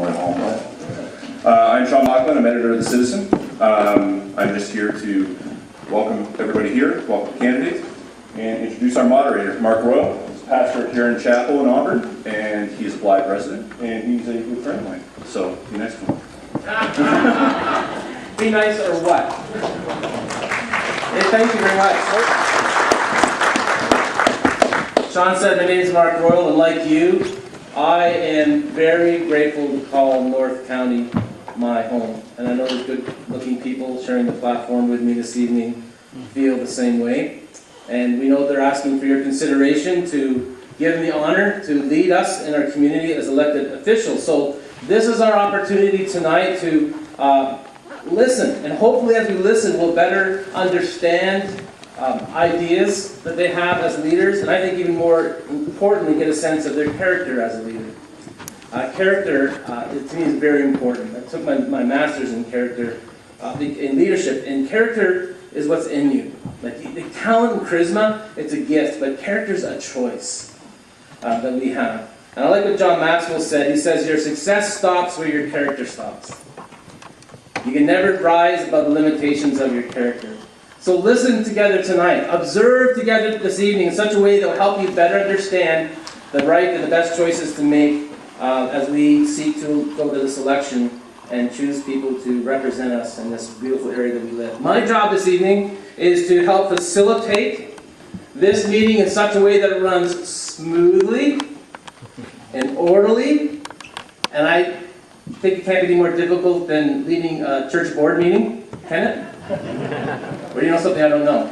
Memorial Hall. I'm Sean Lachlan, I'm editor of The Citizen. I'm just here to welcome everybody here, welcome candidates, and introduce our moderator, Mark Royal. He's a pastor at Huron Chapel in Auburn, and he's a Blyth resident, and he's a good friend of mine. So, be nice to him. Be nice or what? Hey, thank you very much. Sean said, my name is Mark Royal, and like you, I am very grateful to call North County my home. And I know there's good-looking people sharing the platform with me this evening feel the same way. And we know they're asking for your consideration to give them the honor to lead us in our community as elected officials. So this is our opportunity tonight to listen. And hopefully as we listen, we'll better understand ideas that they have as leaders, and I think even more importantly, get a sense of their character as a leader. Character, to me, is very important. I took my master's in character, in leadership, and character is what's in you. Like the talent and charisma, it's a gift, but character's a choice that we have. And I like what John Maxwell said. He says, your success stops where your character stops. You can never rise above the limitations of your character. So listen together tonight. Observe together this evening in such a way that will help you better understand the right and the best choices to make as we seek to go to this election and choose people to represent us in this beautiful area that we live. My job this evening is to help facilitate this meeting in such a way that it runs smoothly and orderly. And I think it can't be any more difficult than leading a church board meeting, can it? Or do you know something I don't know?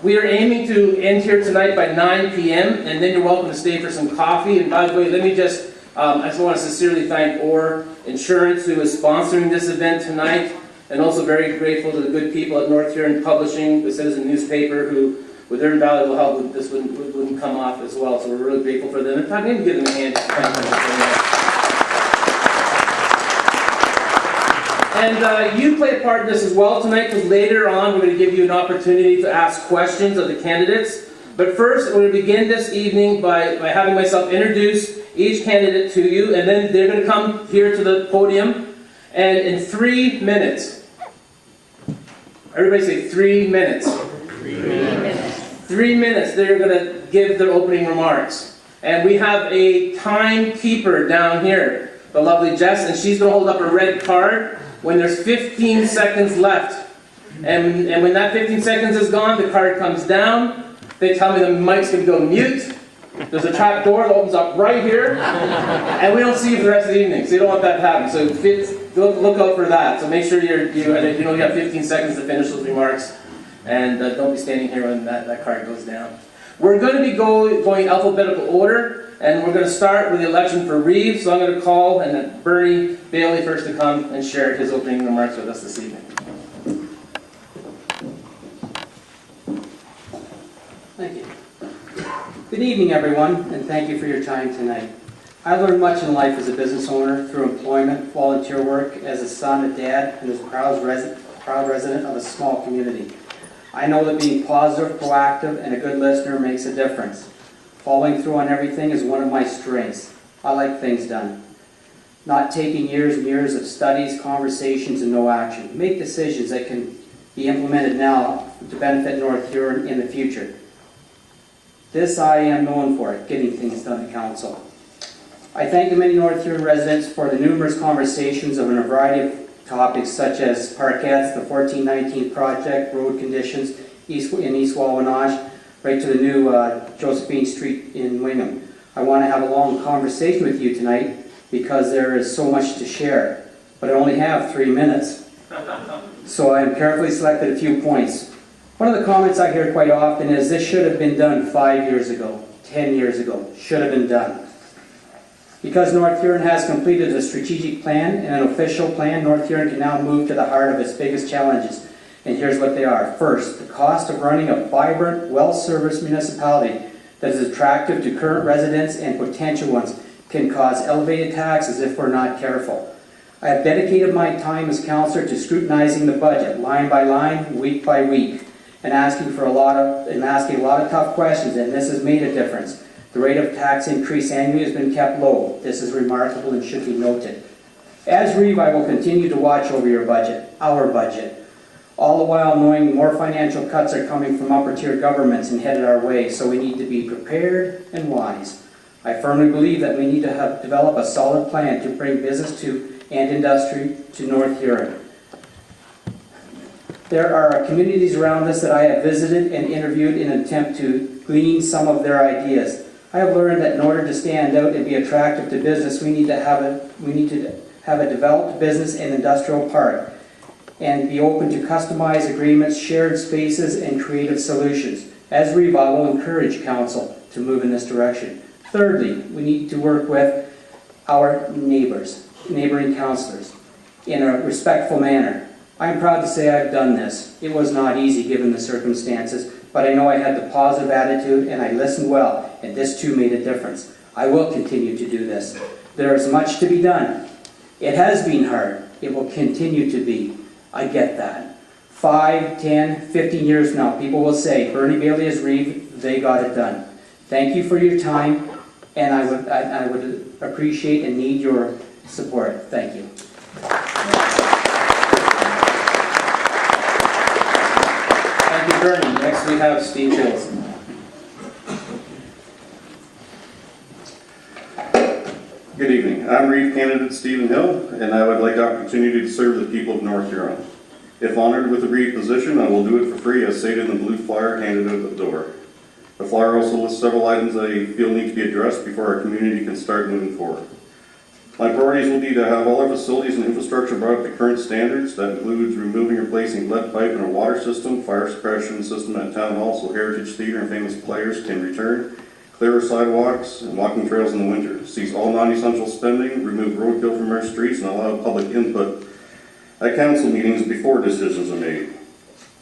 We are aiming to end here tonight by 9 p.m. and then you're welcome to stay for some coffee. And by the way, let me just, I just want to sincerely thank Orr Insurance, who is sponsoring this event tonight, and also very grateful to the good people at North Huron Publishing, the Citizen newspaper, who, with their invaluable help, this wouldn't come off as well. So we're really grateful for them. In fact, maybe give them a hand. And you play a part in this as well tonight, because later on we're going to give you an opportunity to ask questions of the candidates. But first, we're going to begin this evening by having myself introduce each candidate to you, and then they're going to come here to the podium, and in 3 minutes, everybody say 3 minutes. 3 minutes. 3 minutes, they're going to give their opening remarks. And we have a timekeeper down here, the lovely Jess, and she's going to hold up a red card when there's 15 seconds left. And when that 15 seconds is gone, the card comes down. They tell me the mic's going to go mute. There's a trap door that opens up right here. And we don't see you for the rest of the evening, so you don't want that to happen. So look out for that. So make sure you have 15 seconds to finish those remarks. And don't be standing here when that card goes down. We're going to be going alphabetical order. And we're going to start with the election for Reeves. So I'm going to call and Bernie Bailey first to come and share his opening remarks with us this evening. Thank you. Good evening, everyone, and thank you for your time tonight. I learned much in life as a business owner through employment, volunteer work, as a son, a dad, and as a proud resident of a small community. I know that being positive, proactive, and a good listener makes a difference. Following through on everything is one of my strengths. I like things done. Not taking years and years of studies, conversations, and no action. Make decisions that can be implemented now to benefit North Huron in the future. This I am known for, getting things done to council. I thank the many North Huron residents for the numerous conversations on a variety of topics such as parkettes, the 1419 project, road conditions in East Wawanage, right to the new Josephine Street in Wingham. I want to have a long conversation with you tonight because there is so much to share, but I only have 3 minutes. So I have carefully selected a few points. One of the comments I hear quite often is this should have been done 5 years ago, 10 years ago, should have been done. Because North Huron has completed a strategic plan and an official plan, North Huron can now move to the heart of its biggest challenges. And here's what they are. First, the cost of running a vibrant, well-serviced municipality that is attractive to current residents and potential ones can cause elevated taxes if we're not careful. I have dedicated my time as councillor to scrutinizing the budget line by line, week by week, and asking a lot of tough questions, and this has made a difference. The rate of tax increase annually has been kept low. This is remarkable and should be noted. As Reeve, I will continue to watch over your budget, our budget, all the while knowing more financial cuts are coming from upper tier governments and headed our way, so we need to be prepared and wise. I firmly believe that we need to develop a solid plan to bring business and industry to North Huron. There are communities around us that I have visited and interviewed in an attempt to glean some of their ideas. I have learned that in order to stand out and be attractive to business, we need to have a developed business and industrial park and be open to customized agreements, shared spaces, and creative solutions. As Reeve, I will encourage council to move in this direction. Thirdly, we need to work with our neighboring councillors, in a respectful manner. I'm proud to say I've done this. It was not easy given the circumstances, but I know I had the positive attitude and I listened well, and this too made a difference. I will continue to do this. There is much to be done. It has been hard. It will continue to be. I get that. 5, 10, 15 years from now, people will say, Bernie Bailey is Reeve, they got it done. Thank you for your time, and I would appreciate and need your support. Thank you. Thank you, Bernie. Next we have Steve Hills. Good evening. I'm Reeve candidate Stephen Hill, and I would like the opportunity to serve the people of North Huron. If honored with the Reeve position, I will do it for free as stated in the blue flyer handed out the door. The flyer also lists several items I feel need to be addressed before our community can start moving forward. My priorities will be to have all our facilities and infrastructure brought up to current standards. That includes removing and replacing lead pipe in our water system, fire suppression system at Town Hall so Heritage Theatre and famous players can return, clear our sidewalks and walking trails in the winter, cease all non-essential spending, remove roadkill from our streets, and allow public input at council meetings before decisions are made.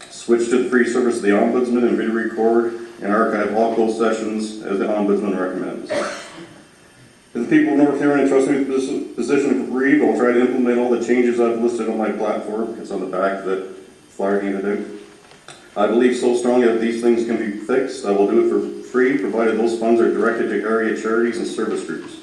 Switch to the free service of the Ombudsman and video record and archive all closed sessions as the Ombudsman recommends. If the people of North Huron entrust me with this position of Reeve, I will try to implement all the changes I've listed on my platform. It's on the back of that flyer handed out. I believe so strongly that these things can be fixed. I will do it for free, provided those funds are directed to area charities and service groups.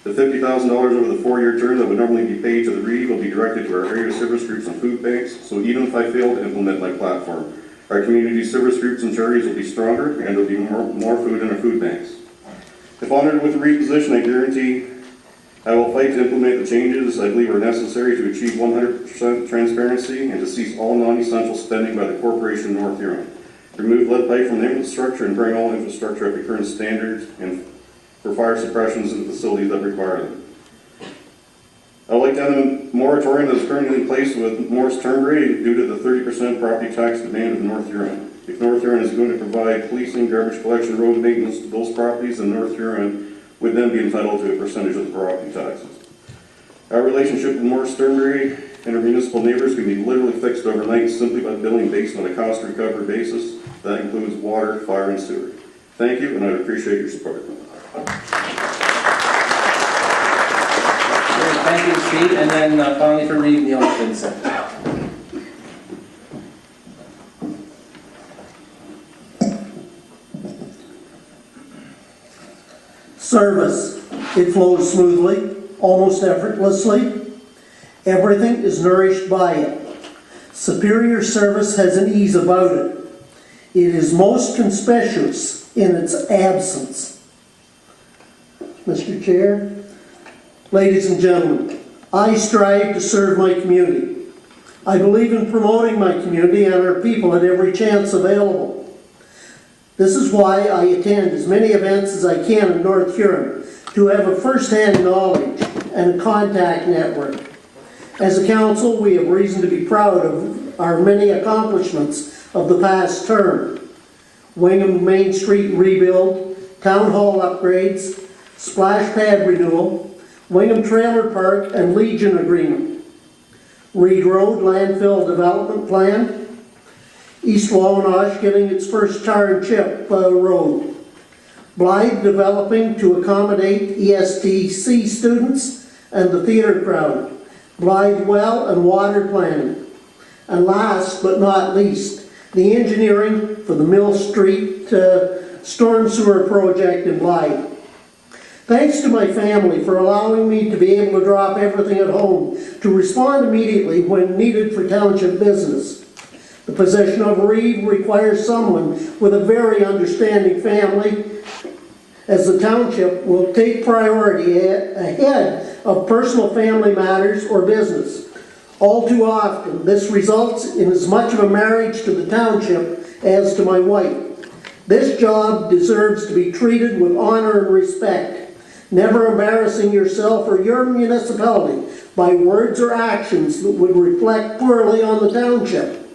The $50,000 over the 4-year term that would normally be paid to the Reeve will be directed to our area service groups and food banks, so even if I fail to implement my platform, our community service groups and charities will be stronger and there will be more food in our food banks. If honored with the Reeve position, I guarantee I will fight to implement the changes I believe are necessary to achieve 100% transparency and to cease all non-essential spending by the Corporation of North Huron. Remove lead pipe from the infrastructure and bring all infrastructure up to current standards and for fire suppressions in facilities that require them. I would like to end a moratorium that is currently in place with Morris Turnberry due to the 30% property tax demand of North Huron. If North Huron is going to provide policing, garbage collection, road maintenance to those properties, then North Huron would then be entitled to a percentage of the property taxes. Our relationship with Morris Turnberry and our municipal neighbors can be literally fixed overnight simply by billing based on a cost recovery basis. That includes water, fire, and sewer. Thank you, and I would appreciate your support. Thank you, Steve. And then finally for Reeve, Neil Vincent. Service. It flows smoothly, almost effortlessly. Everything is nourished by it. Superior service has an ease about it. It is most conspicuous in its absence. Mr. Chair, ladies and gentlemen, I strive to serve my community. I believe in promoting my community and our people at every chance available. This is why I attend as many events as I can in North Huron to have a first-hand knowledge and a contact network. As a council, we have reason to be proud of our many accomplishments of the past term. Wingham Main Street rebuild, Town Hall upgrades, splash pad renewal, Wingham Trailer Park and Legion agreement, Reed Road landfill development plan, East Wawanosh getting its first tar and chip road, Blyth developing to accommodate ESTC students and the theatre crowd, Blyth well and water planning, and last but not least, the engineering for the Mill Street storm sewer project in Blyth. Thanks to my family for allowing me to be able to drop everything at home to respond immediately when needed for township business. The position of Reeve requires someone with a very understanding family, as the township will take priority ahead of personal family matters or business. All too often, this results in as much of a marriage to the township as to my wife. This job deserves to be treated with honor and respect, never embarrassing yourself or your municipality by words or actions that would reflect poorly on the township.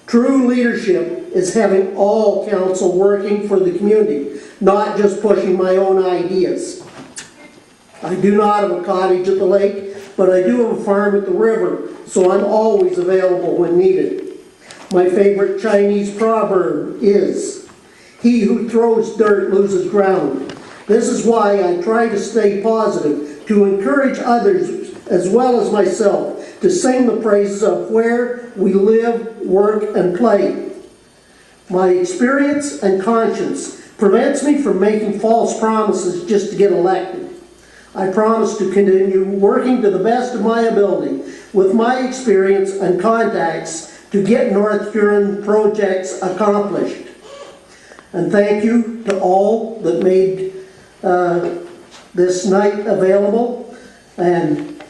True leadership is having all council working for the community, not just pushing my own ideas. I do not have a cottage at the lake, but I do have a farm at the river, so I'm always available when needed. My favorite Chinese proverb is, "He who throws dirt loses ground." This is why I try to stay positive, to encourage others as well as myself to sing the praises of where we live, work, and play. My experience and conscience prevents me from making false promises just to get elected. I promise to continue working to the best of my ability with my experience and contacts to get North Huron projects accomplished. And thank you to all that made this night available. And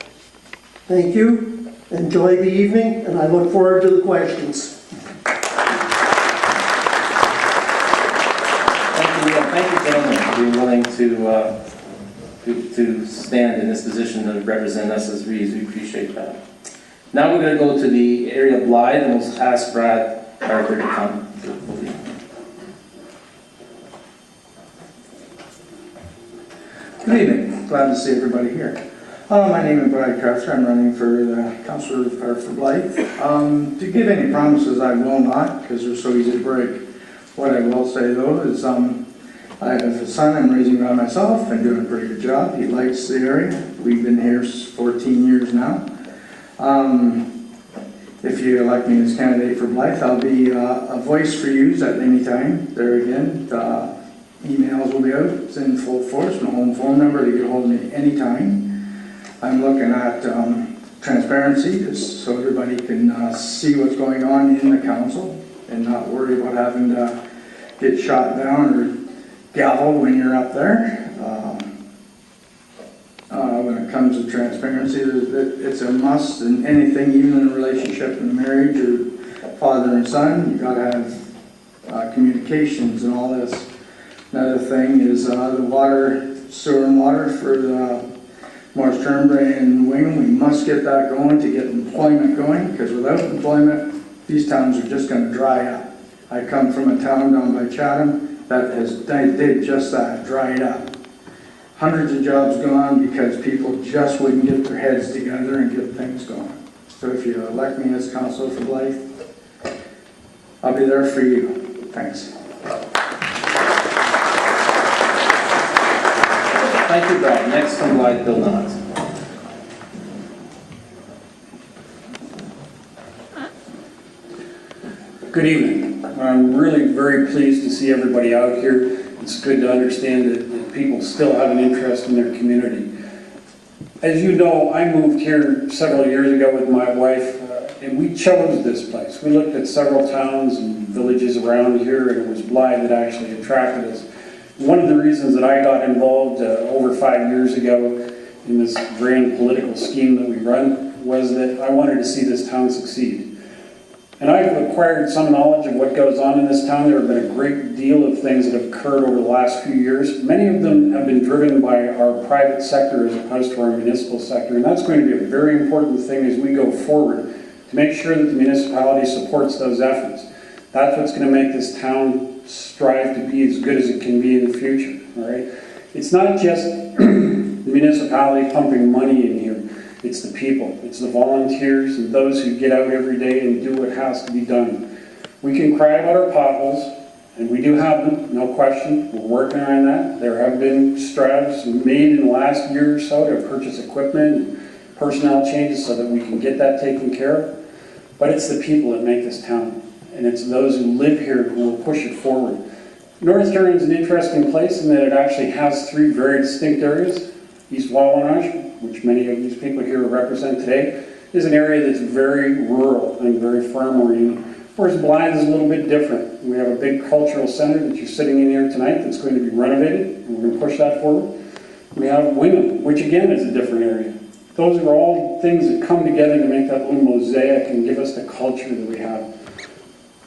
thank you. Enjoy the evening, and I look forward to the questions. Thank you, gentlemen, for being willing to stand in this position to represent us as Reeves. We appreciate that. Now we're going to go to the area of Blyth, and we'll ask Brad Arthur to come to the podium. Good evening. Glad to see everybody here. My name is Brad Arthur. I'm running for the councillor for Blyth. To give any promises, I will not, because they're so easy to break. What I will say, though, is I have a son I'm raising by myself and doing a pretty good job. He likes the area. We've been here 14 years now. If you elect me as candidate for Blyth, I'll be a voice for you at any time. There again, emails will be out. It's in full force. My home phone number to get hold of me anytime. I'm looking at transparency, just so everybody can see what's going on in the council and not worry about having to get shot down or gaveled when you're up there. When it comes to transparency, it's a must in anything, even in a relationship in marriage or father and son. You got to have communications and all this. Another thing is the water, sewer and water for the Morris Turnbury and Wingham. We must get that going to get employment going, because without employment, these towns are just going to dry up. I come from a town down by Chatham that did just that, dried up. Hundreds of jobs gone because people just wouldn't get their heads together and get things going. So if you elect me as councillor for Blyth, I'll be there for you. Thanks. Thank you, Brad. Next from Blyth, Bill Knott. Good evening. I'm really very pleased to see everybody out here. It's good to understand that people still have an interest in their community. As you know, I moved here several years ago with my wife, and we chose this place. We looked at several towns and villages around here, and it was Blyth that actually attracted us. One of the reasons that I got involved over 5 years ago in this grand political scheme that we run was that I wanted to see this town succeed. And I've acquired some knowledge of what goes on in this town. There have been a great deal of things that have occurred over the last few years. Many of them have been driven by our private sector as opposed to our municipal sector. And that's going to be a very important thing as we go forward to make sure that the municipality supports those efforts. That's what's going to make this town strive to be as good as it can be in the future. All right? It's not just the municipality pumping money in here. It's the people, it's the volunteers, and those who get out every day and do what has to be done. We can cry about our potholes, and we do have them, no question. We're working on that. There have been strides made in the last year or so to purchase equipment and personnel changes so that we can get that taken care of. But it's the people that make this town, and it's those who live here who will push it forward. North Huron is an interesting place in that it actually has three very distinct areas. East Wawanach, which many of these people here represent today, is an area that's very rural and very farm-oriented. Whereas Blyth is a little bit different. We have a big cultural center that you're sitting in here tonight that's going to be renovated, and we're going to push that forward. We have Wingham, which again is a different area. Those are all things that come together to make that little mosaic and give us the culture that we have.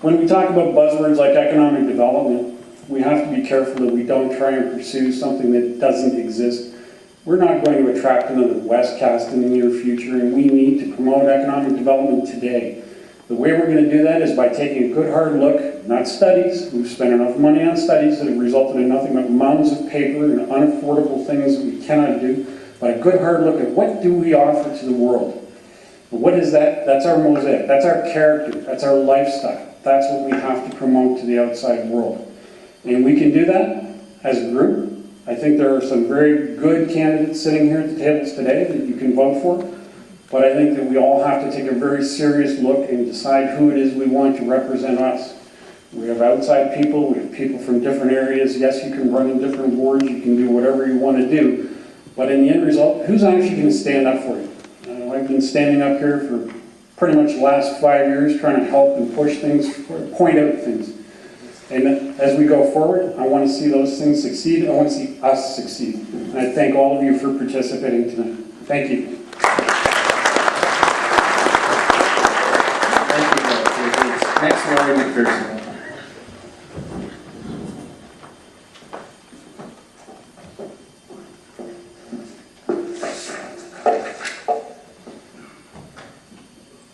When we talk about buzzwords like economic development, we have to be careful that we don't try and pursue something that doesn't exist. We're not going to attract another Westcast in the near future, and we need to promote economic development today. The way we're going to do that is by taking a good hard look, not studies. We've spent enough money on studies that have resulted in nothing but mounds of paper and unaffordable things that we cannot do, but a good hard look at what do we offer to the world. What is that? That's our mosaic. That's our character. That's our lifestyle. That's what we have to promote to the outside world. And we can do that as a group. I think there are some very good candidates sitting here at the tables today that you can vote for. But I think that we all have to take a very serious look and decide who it is we want to represent us. We have outside people, we have people from different areas. Yes, you can run in different boards, you can do whatever you want to do. But in the end result, who's actually going to stand up for you? I've been standing up here for pretty much the last 5 years trying to help and push things, point out things. And as we go forward, I want to see those things succeed. I want to see us succeed. And I thank all of you for participating tonight. Thank you. Next, Laurie McPherson.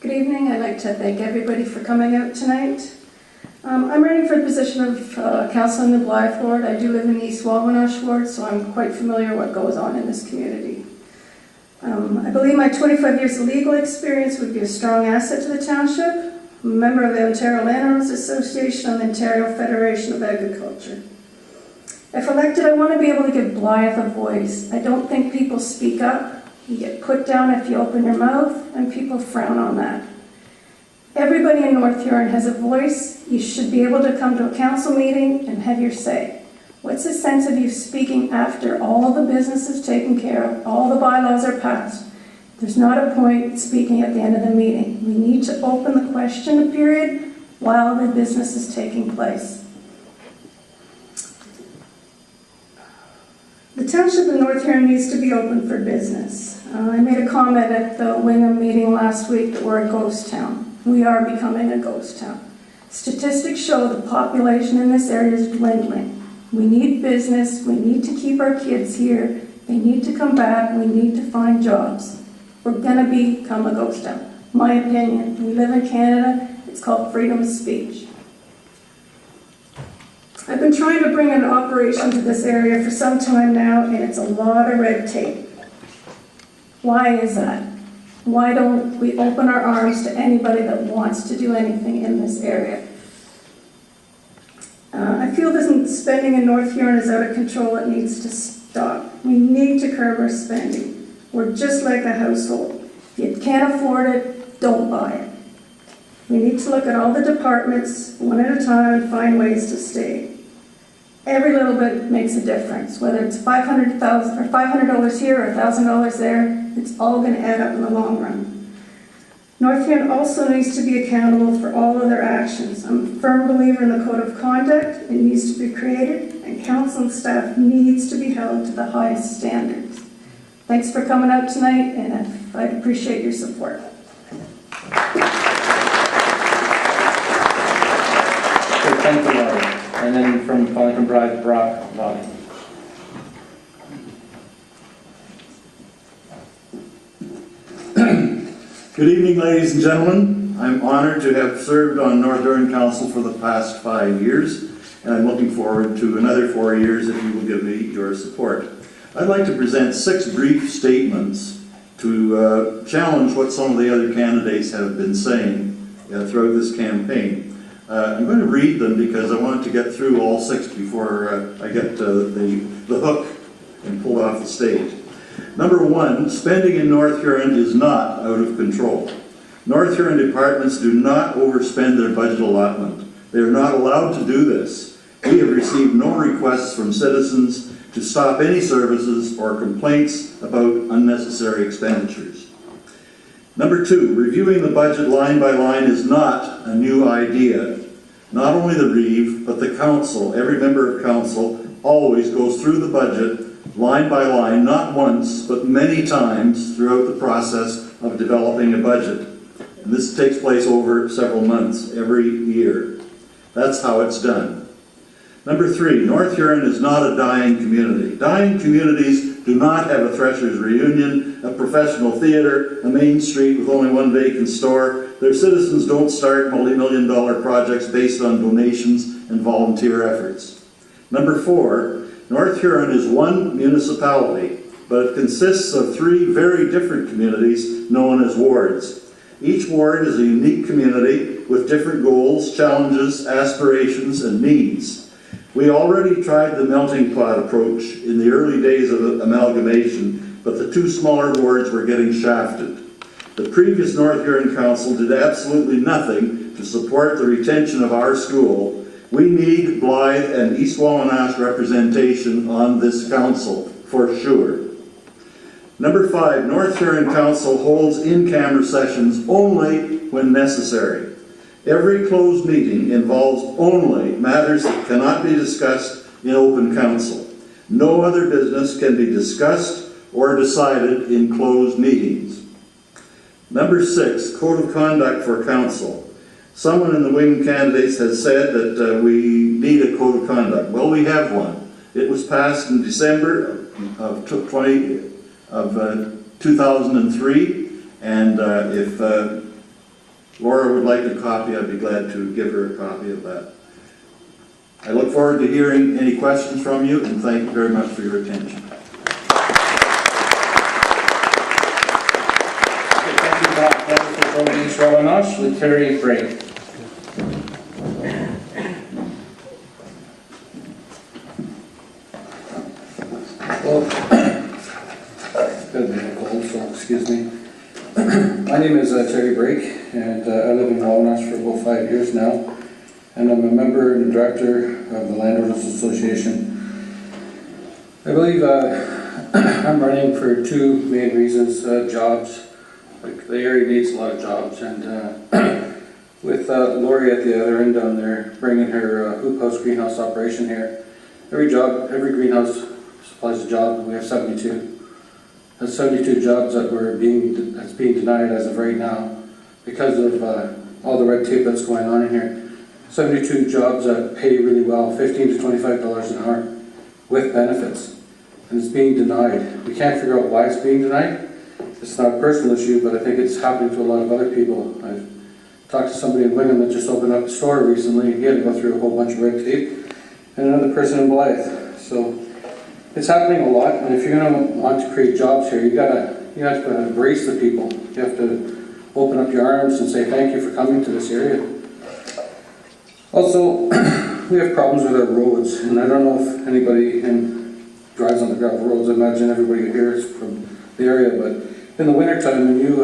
Good evening. I'd like to thank everybody for coming out tonight. I'm running for the position of council in the Blyth ward. I do live in the East Wawanach ward, so I'm quite familiar with what goes on in this community. I believe my 25 years of legal experience would be a strong asset to the township. I'm a member of the Ontario Landowners Association and the Ontario Federation of Agriculture. If elected, I want to be able to give Blyth a voice. I don't think people speak up. You get put down if you open your mouth, and people frown on that. Everybody in North Huron has a voice. You should be able to come to a council meeting and have your say. What's the sense of you speaking after all the business is taken care of, all the bylaws are passed? There's not a point speaking at the end of the meeting. We need to open the question period while the business is taking place. The township of North Huron needs to be open for business. I made a comment at the Wingham meeting last week that we're a ghost town. We are becoming a ghost town. Statistics show the population in this area is dwindling. We need business. We need to keep our kids here. They need to come back. We need to find jobs. We're going to become a ghost town. My opinion. We live in Canada. It's called freedom of speech. I've been trying to bring an operation to this area for some time now, and it's a lot of red tape. Why is that? Why don't we open our arms to anybody that wants to do anything in this area? I feel this spending in North Huron is out of control. It needs to stop. We need to curb our spending. We're just like a household. If you can't afford it, don't buy it. We need to look at all the departments one at a time and find ways to save. Every little bit makes a difference. Whether it's $500 here or $1,000 there, it's all going to add up in the long run. North Huron also needs to be accountable for all of their actions. I'm a firm believer in the code of conduct. It needs to be created, and council and staff needs to be held to the highest standards. Thanks for coming out tonight, and I'd appreciate your support. Thank you, Laurie. And then from Blyth, Brock, Lonnie. Good evening, ladies and gentlemen. I'm honored to have served on North Huron Council for the past 5 years, and I'm looking forward to another 4 years if you will give me your support. I'd like to present 6 brief statements to challenge what some of the other candidates have been saying throughout this campaign. I'm going to read them because I want to get through all 6 before I get the hook and pull off the stage. Number 1, spending in North Huron is not out of control. North Huron departments do not overspend their budget allotment. They are not allowed to do this. We have received no requests from citizens to stop any services or complaints about unnecessary expenditures. Number 2, reviewing the budget line by line is not a new idea. Not only the Reeve, but the council, every member of council, always goes through the budget line by line, not once, but many times throughout the process of developing a budget. And this takes place over several months every year. That's how it's done. Number 3, North Huron is not a dying community. Dying communities do not have a Threshers Reunion, a professional theater, a main street with only one vacant store. Their citizens don't start multi-million-dollar projects based on donations and volunteer efforts. Number 4, North Huron is one municipality, but it consists of 3 very different communities known as wards. Each ward is a unique community with different goals, challenges, aspirations, and needs. We already tried the melting pot approach in the early days of amalgamation, but the 2 smaller wards were getting shafted. The previous North Huron Council did absolutely nothing to support the retention of our school. We need Blyth and East Wallinash representation on this council, for sure. Number 5, North Huron Council holds in-camera sessions only when necessary. Every closed meeting involves only matters that cannot be discussed in open council. No other business can be discussed or decided in closed meetings. Number 6, Code of Conduct for Council. Someone in the wing candidates has said that we need a Code of Conduct. Well, we have one. It was passed in December of 2003, and if Laura would like a copy, I'd be glad to give her a copy of that. I look forward to hearing any questions from you, and thank you very much for your attention. Thank you, Bob. Thank you for East Wallinash with Terry Brink. Well, it's got a bit of cold, so excuse me. My name is Terry Brake, and I live in Wallinash for about 5 years now, and I'm a member and director of the Landowners Association. I believe I'm running for 2 main reasons: jobs. Like, the area needs a lot of jobs, and with Lori at the other end down there bringing her hoop house greenhouse operation here, every greenhouse supplies a job. We have 72. That's 72 jobs that's being denied as of right now because of all the red tape that's going on in here. 72 jobs that pay really well, $15 to $25 an hour with benefits, and it's being denied. We can't figure out why it's being denied. It's not a personal issue, but I think it's happening to a lot of other people. I've talked to somebody in Wingham that just opened up a store recently. He had to go through a whole bunch of red tape, and another person in Blyth. So it's happening a lot, and if you're going to want to create jobs here, you have to embrace the people. You have to open up your arms and say thank you for coming to this area. Also, we have problems with our roads, and I don't know if anybody drives on the gravel roads. I imagine everybody here is from the area, but in the wintertime, when you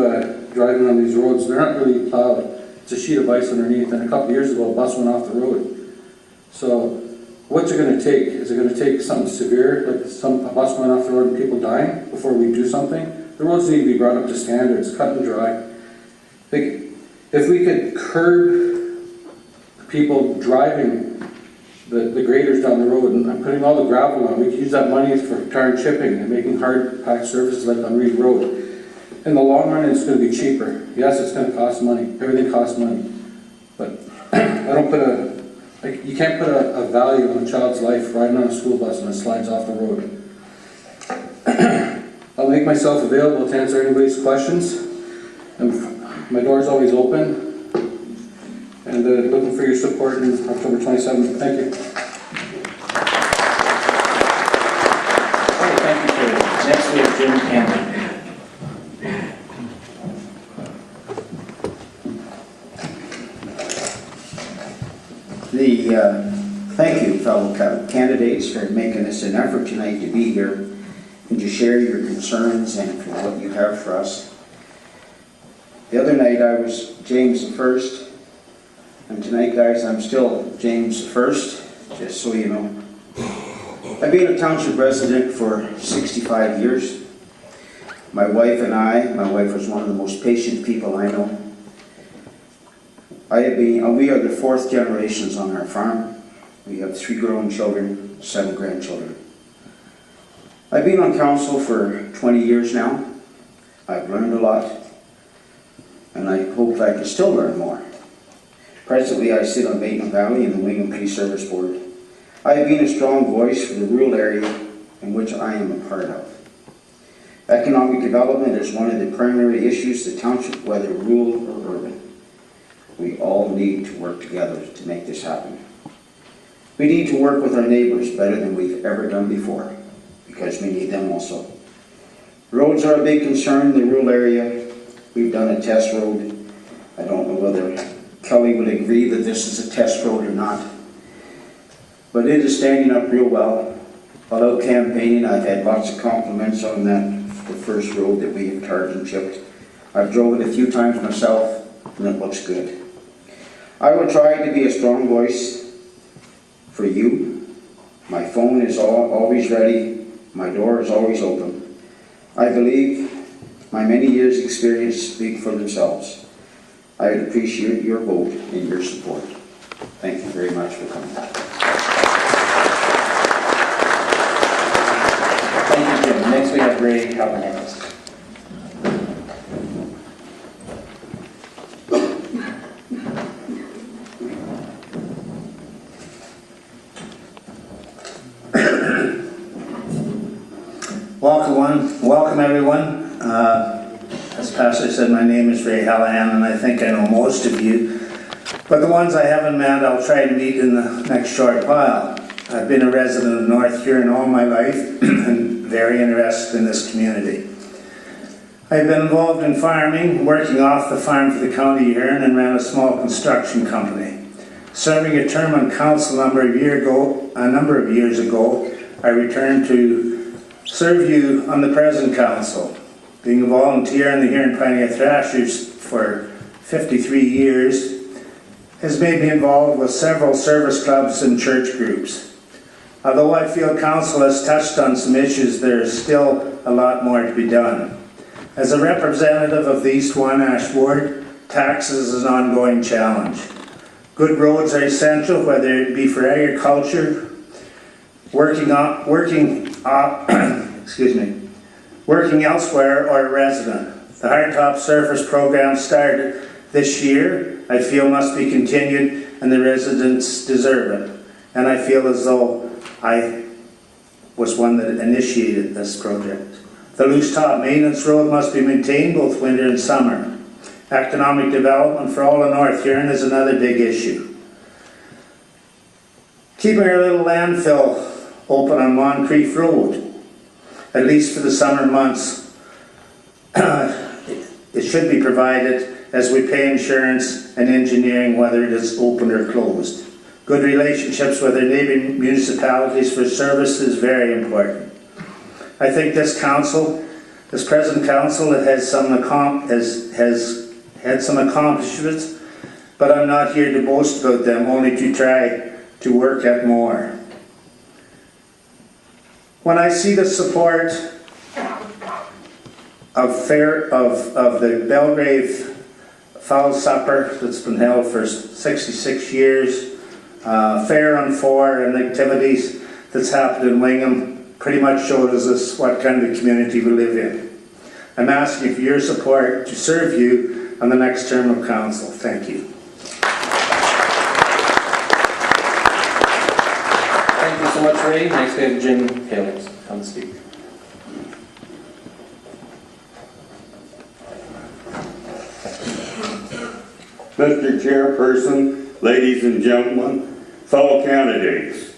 driving on these roads, they're not really plowed. It's a sheet of ice underneath, and a couple of years ago, a bus went off the road. So what's it going to take? Is it going to take something severe, like a bus going off the road and people dying, before we do something? The roads need to be brought up to standards, cut and dry. Like, if we could curb people driving the graders down the road and putting all the gravel on, we could use that money for tar and chipping and making hard packed surfaces like on Reed Road. In the long run, it's going to be cheaper. Yes, it's going to cost money. Everything costs money. But I don't put you can't put a value on a child's life riding on a school bus and it slides off the road. I'll make myself available to answer anybody's questions. My door's always open. And looking for your support on October 27th. Thank you. Okay, thank you, Terry. Next we have Jim Campbell. Thank you, fellow candidates, for making this an effort tonight to be here and to share your concerns and for what you have for us. The other night I was James the First, and tonight, guys, I'm still James the First. just so you know. I've been a township resident for 65 years. My wife was one of the most patient people I know. We are the fourth generations on our farm. We have 3 grown children, 7 grandchildren. I've been on council for 20 years now. I've learned a lot, and I hope I can still learn more. Presently, I sit on Bateman Valley in the Wingham Tree Service Board. I have been a strong voice for the rural area in which I am a part of. Economic development is one of the primary issues the township, whether rural or urban. We all need to work together to make this happen. We need to work with our neighbors better than we've ever done before, because we need them also. Roads are a big concern in the rural area. We've done a test road. I don't know whether Kelly would agree that this is a test road or not, but it is standing up real well. While out campaigning, I've had lots of compliments on the first road that we have tarred and chipped. I've drove it a few times myself, and it looks good. I will try to be a strong voice for you. My phone is always ready. My door is always open. I believe my many years' experience speak for themselves. I would appreciate your vote and your support. Thank you very much for coming. Thank you, Jim. Next we have Ray Callahan. Welcome everyone. As Pastor said, my name is Ray Hallahan, and I think I know most of you. But the ones I haven't met, I'll try to meet in the next short while. I've been a resident of North Huron all my life and very interested in this community. I've been involved in farming, working off the farm for the county of Huron, and ran a small construction company. Serving a term on council a number of years ago, I returned to serve you on the present council. Being a volunteer in the Huron Pioneer Thrashers for 53 years has made me involved with several service clubs and church groups. Although I feel council has touched on some issues, there is still a lot more to be done. As a representative of the East Wabash Ward, taxes is an ongoing challenge. Good roads are essential, whether it be for agriculture, working elsewhere, or a resident. The hardtop surface program started this year, I feel must be continued, and the residents deserve it. And I feel as though I was one that initiated this project. The loose top maintenance road must be maintained both winter and summer. Economic development for all of North Huron is another big issue. Keeping our little landfill open on Moncrief Road, at least for the summer months, it should be provided as we pay insurance and engineering whether it is open or closed. Good relationships with our neighbouring municipalities for service is very important. I think this council, this present council, has had some accomplishments, but I'm not here to boast about them, only to try to work at more. When I see the support of the Belgrave Fowl Supper that's been held for 66 years, Fair on 4 and activities that's happened in Wingham, pretty much shows us what kind of community we live in. I'm asking for your support to serve you on the next term of council. Thank you. Thank you so much, Ray. Next we have Jim Haley. Come and speak. Mr. Chairperson, ladies and gentlemen, fellow candidates.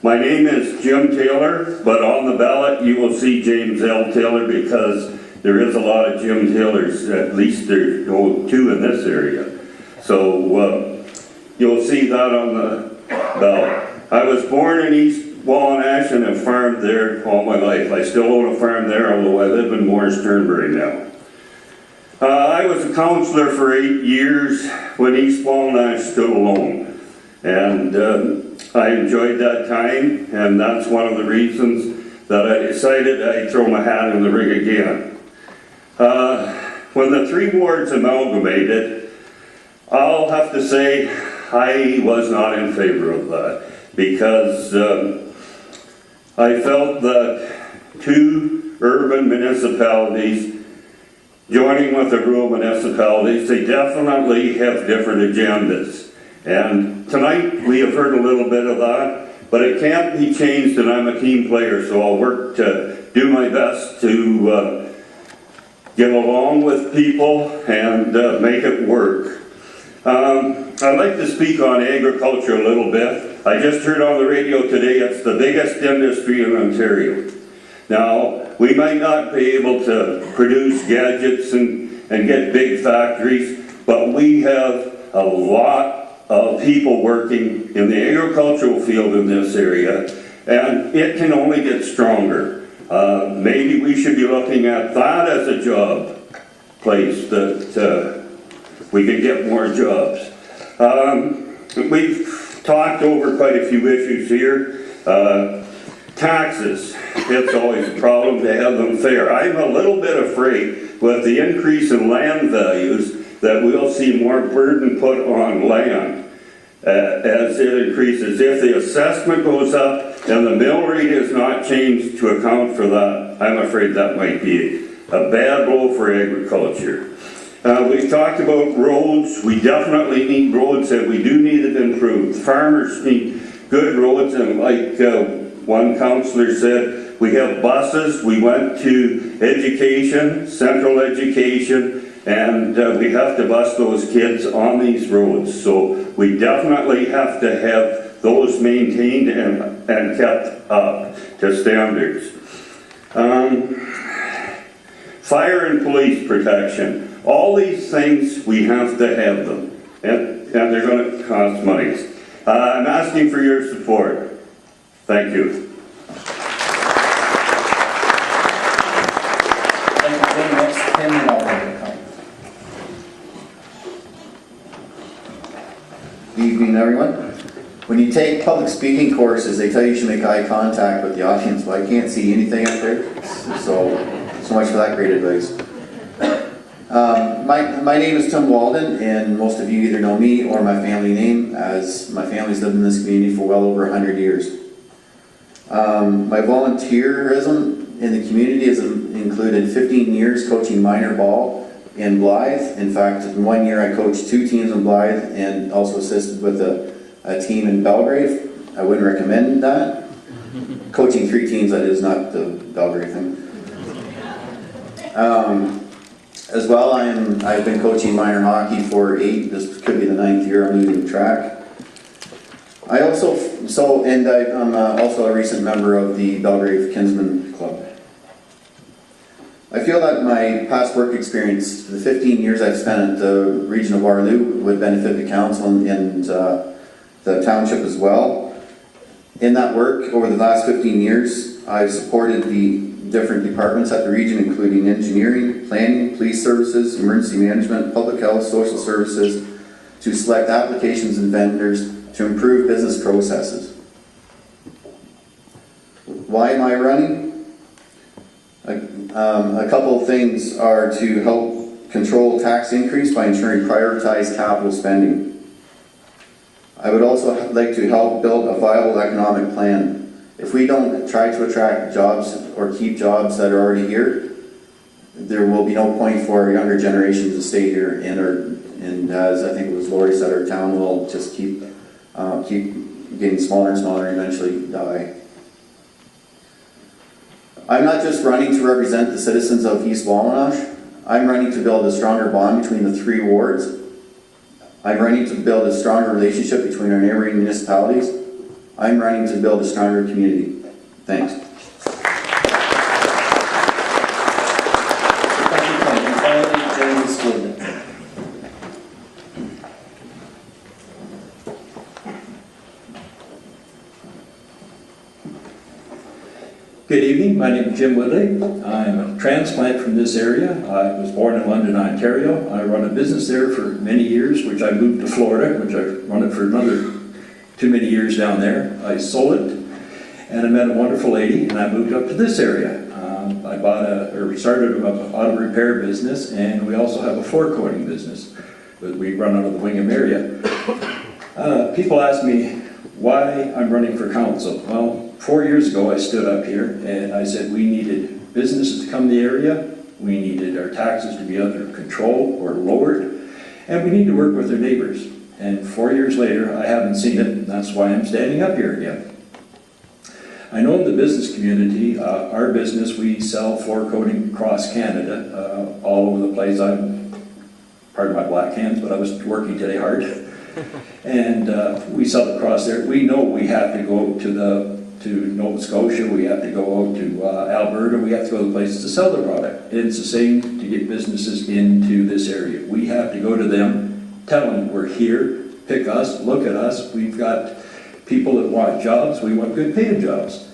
My name is Jim Taylor, but on the ballot you will see James L. Taylor because there is a lot of Jim Taylors, at least there's 2 in this area. So you'll see that on the ballot. I was born in East Wabash and have farmed there all my life. I still own a farm there, although I live in Morris Turnberry now. I was a councillor for 8 years when East Wabash stood alone. And I enjoyed that time, and that's one of the reasons that I decided I'd throw my hat in the ring again. When the three wards amalgamated, I'll have to say I was not in favor of that, because I felt that two urban municipalities joining with the rural municipalities, they definitely have different agendas. And tonight we have heard a little bit of that, but it can't be changed, and I'm a team player, so I'll work to do my best to get along with people and make it work. I'd like to speak on agriculture a little bit. I just heard on the radio today it's the biggest industry in Ontario. Now, we might not be able to produce gadgets and get big factories, but we have a lot of people working in the agricultural field in this area, and it can only get stronger. Maybe we should be looking at that as a job place that we can get more jobs. We've talked over quite a few issues here. Taxes, it's always a problem to have them fair. I'm a little bit afraid with the increase in land values that we'll see more burden put on land as it increases. If the assessment goes up and the mill rate is not changed to account for that, I'm afraid that might be a bad blow for agriculture. We've talked about roads. We definitely need roads, and we do need it improved. Farmers need good roads, and like one councillor said, we have buses. We went to education, central education, and we have to bus those kids on these roads. So we definitely have to have those maintained and kept up to standards. Fire and police protection. All these things, we have to have them, and they're going to cost money. I'm asking for your support. Thank you. Thank you very much, Tim, and I'll have a comment. Good evening, everyone. When you take public speaking courses, they tell you should make eye contact with the audience, but I can't see anything up there, so much for that great advice. My name is Tim Walden, and most of you either know me or my family name, as my family's lived in this community for well over 100 years. My volunteerism in the community has included 15 years coaching minor ball in Blyth. In fact, in 1 year I coached 2 teams in Blyth and also assisted with a team in Belgrave. I wouldn't recommend that. Coaching 3 teams, that is not the Belgrave thing. As well, I've been coaching minor hockey for 8, this could be the 9th year I'm losing track. I'm also a recent member of the Belgrave Kinsman Club. I feel that my past work experience, the 15 years I've spent at the region of Waterloo, would benefit the council and the township as well. In that work, over the last 15 years, I've supported the different departments at the region, including engineering, planning, police services, emergency management, public health, social services, to select applications and vendors to improve business processes. Why am I running? A couple of things are to help control tax increase by ensuring prioritized capital spending. I would also like to help build a viable economic plan. If we don't try to attract jobs or keep jobs that are already here, there will be no point for our younger generations to stay here, and as I think it was Lori said, our town will just keep getting smaller and smaller and eventually die. I'm not just running to represent the citizens of East Wawanosh. I'm running to build a stronger bond between the 3 wards. I'm running to build a stronger relationship between our neighboring municipalities. I'm running to build a stronger community. Thanks. Good evening, my name is Jim Woodley. I'm a transplant from this area. I was born in London, Ontario. I run a business there for many years, which I moved to Florida, which I've run it for another too many years down there. I sold it, and I met a wonderful lady, and I moved up to this area. I started an auto repair business, and we also have a floor coating business that we run out of the Wingham area. People ask me why I'm running for council. Well, 4 years ago I stood up here and I said we needed businesses to come to the area, we needed our taxes to be under control or lowered, and we need to work with our neighbors. And 4 years later, I haven't seen it, and that's why I'm standing up here again. I know in the business community, our business, we sell floor coating across Canada, all over the place. Pardon my black hands, but I was working today hard. And we sell it across there. We know we have to go to Nova Scotia, we have to go out to Alberta, we have to go to places to sell the product. And it's the same to get businesses into this area. We have to go to them, tell them we're here, pick us, look at us. We've got people that want jobs, we want good paid jobs.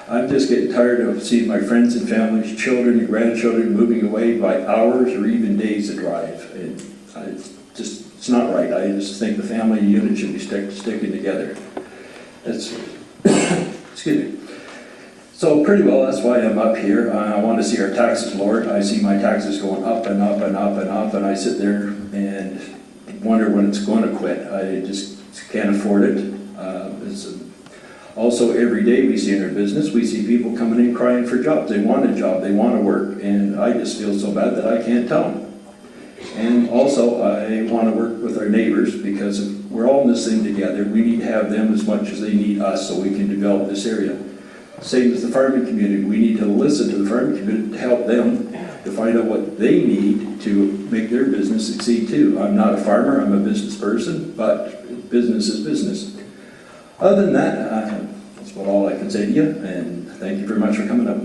I'm just getting tired of seeing my friends and families, children and grandchildren moving away by hours or even days to drive. And it's not right. I just think the family unit should be sticking together. Excuse me. So pretty well, that's why I'm up here. I want to see our taxes lowered. I see my taxes going up and up and up and up, and I sit there and wonder when it's going to quit. I just can't afford it. Also, every day we see in our business, we see people coming in crying for jobs. They want a job, they want to work, and I just feel so bad that I can't tell them. And also, I want to work with our neighbors because if we're all in this thing together. We need to have them as much as they need us so we can develop this area. Same as the farming community. We need to listen to the farming community to help them to find out what they need to make their business succeed too. I'm not a farmer, I'm a business person, but business is business. Other than that, that's about all I can say to you, and thank you very much for coming up.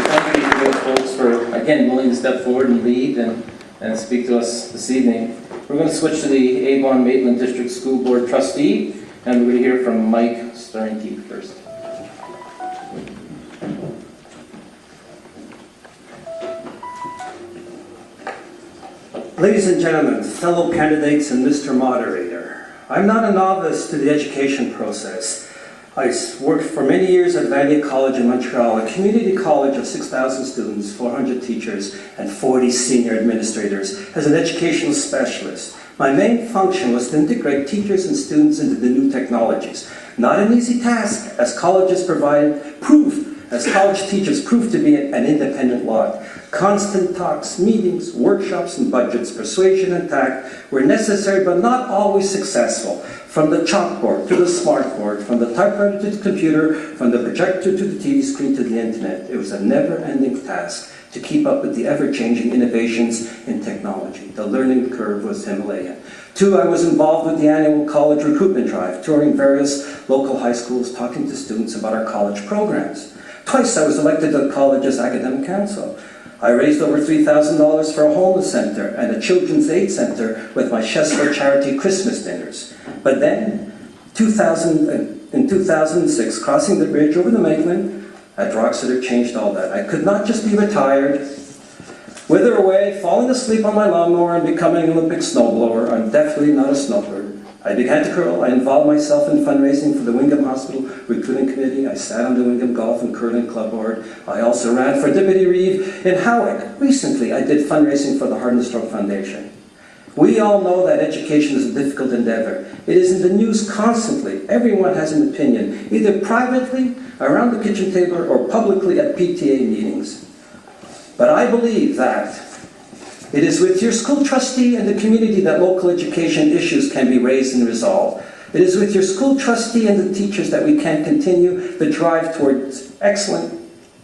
Thank you to those folks for, again, willing to step forward and lead and speak to us this evening. We're going to switch to the Avon-Maitland District School Board Trustee, and we're going to hear from Mike Sternkeep first. Ladies and gentlemen, fellow candidates and Mr. Moderator, I'm not a novice to the education process. I worked for many years at Vanier College in Montreal, a community college of 6,000 students, 400 teachers, and 40 senior administrators as an educational specialist. My main function was to integrate teachers and students into the new technologies. Not an easy task, as college teachers proved to be an independent lot. Constant talks, meetings, workshops, and budgets, persuasion and tact were necessary but not always successful. From the chalkboard to the smartboard, from the typewriter to the computer, from the projector to the TV screen to the internet, it was a never-ending task to keep up with the ever-changing innovations in technology. The learning curve was Himalayan. 2, I was involved with the annual college recruitment drive, touring various local high schools, talking to students about our college programs. Twice I was elected to the college's academic council. I raised over $3,000 for a homeless center and a children's aid center with my Chefs for Charity Christmas dinners. But then, in 2006, crossing the bridge over the Maitland at Roxeter changed all that. I could not just be retired, wither away, falling asleep on my lawnmower and becoming an Olympic snowblower. I'm definitely not a snowbird. I began to curl. I involved myself in fundraising for the Wingham Hospital Recruiting Committee. I sat on the Wingham Golf and Curling Club Board. I also ran for Deputy Reeve in Howick. Recently, I did fundraising for the Heart and Stroke Foundation. We all know that education is a difficult endeavor. It is in the news constantly. Everyone has an opinion, either privately, around the kitchen table, or publicly at PTA meetings. But I believe that it is with your school trustee and the community that local education issues can be raised and resolved. It is with your school trustee and the teachers that we can continue the drive towards excellence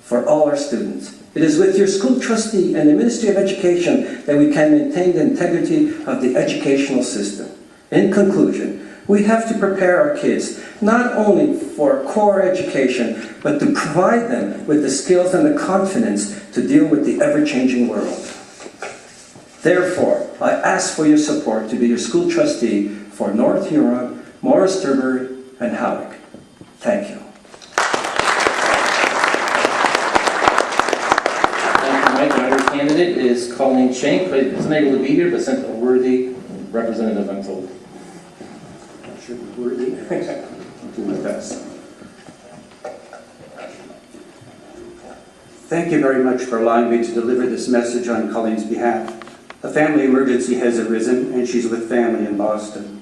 for all our students. It is with your school trustee and the Ministry of Education that we can maintain the integrity of the educational system. In conclusion, we have to prepare our kids not only for core education, but to provide them with the skills and the confidence to deal with the ever-changing world. Therefore, I ask for your support to be your school trustee for North Huron, Morris Turbury, and Howick. Thank you. Thank you, Mike. Our candidate is Colleen Shank, who isn't able to be here, but sent a worthy representative, I'm told. Not sure if we're worthy. I'll do my best. Thank you very much for allowing me to deliver this message on Colleen's behalf. A family emergency has arisen, and she's with family in Boston.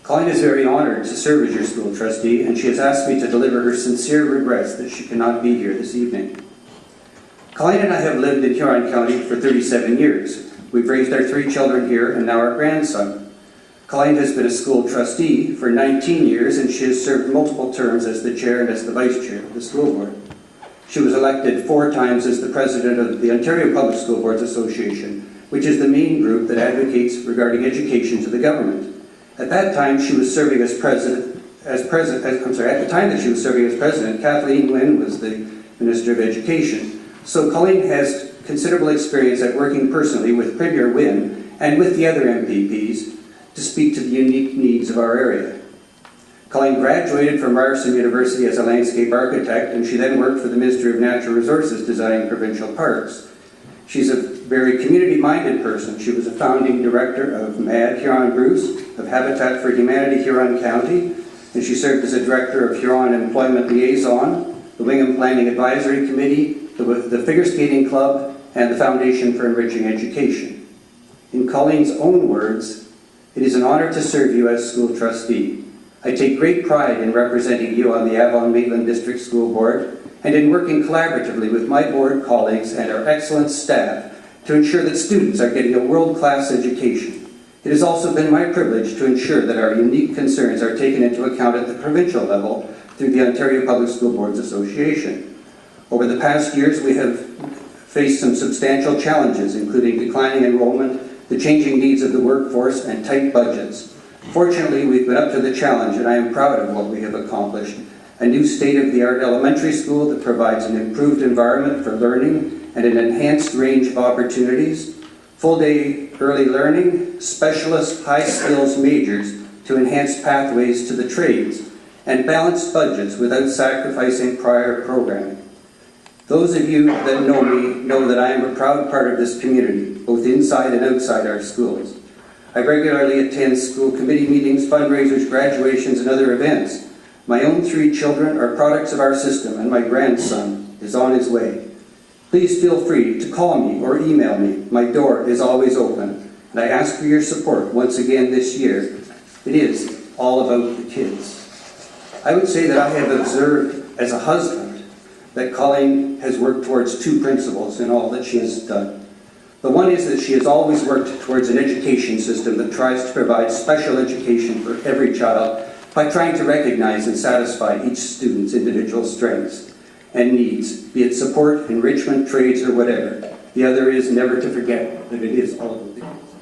Colleen is very honored to serve as your school trustee, and she has asked me to deliver her sincere regrets that she cannot be here this evening. Colleen and I have lived in Huron County for 37 years. We've raised our 3 children here and now our grandson. Colleen has been a school trustee for 19 years, and she has served multiple terms as the chair and as the vice chair of the school board. She was elected 4 times as the president of the Ontario Public School Boards Association, which is the main group that advocates regarding education to the government. At that time, she was serving as president. At the time that she was serving as president, Kathleen Wynne was the Minister of Education. So Colleen has considerable experience at working personally with Premier Wynne and with the other MPPs to speak to the unique needs of our area. Colleen graduated from Ryerson University as a landscape architect, and she then worked for the Ministry of Natural Resources designing provincial parks. She's a very community-minded person. She was a founding director of MAD Huron Bruce, of Habitat for Humanity Huron County, and she served as a director of Huron Employment Liaison, the Wingham Planning Advisory Committee, the Figure Skating Club, and the Foundation for Enriching Education. In Colleen's own words, "It is an honor to serve you as school trustee. I take great pride in representing you on the Avon-Maitland District School Board and in working collaboratively with my board colleagues and our excellent staff to ensure that students are getting a world-class education. It has also been my privilege to ensure that our unique concerns are taken into account at the provincial level through the Ontario Public School Boards Association. Over the past years, we have faced some substantial challenges, including declining enrollment, the changing needs of the workforce, and tight budgets. Fortunately, we've been up to the challenge, and I am proud of what we have accomplished. A new state-of-the-art elementary school that provides an improved environment for learning and an enhanced range of opportunities, full-day early learning, specialist high-skills majors to enhance pathways to the trades, and balanced budgets without sacrificing prior programming. Those of you that know me know that I am a proud part of this community, both inside and outside our schools. I regularly attend school committee meetings, fundraisers, graduations, and other events. My own 3 children are products of our system, and my grandson is on his way. Please feel free to call me or email me. My door is always open, and I ask for your support once again this year. It is all about the kids. I would say that I have observed as a husband that Colleen has worked towards 2 principles in all that she has done. The one is that she has always worked towards an education system that tries to provide special education for every child by trying to recognize and satisfy each student's individual strengths and needs, be it support, enrichment, trades, or whatever. The other is never to forget that it is all about the kids.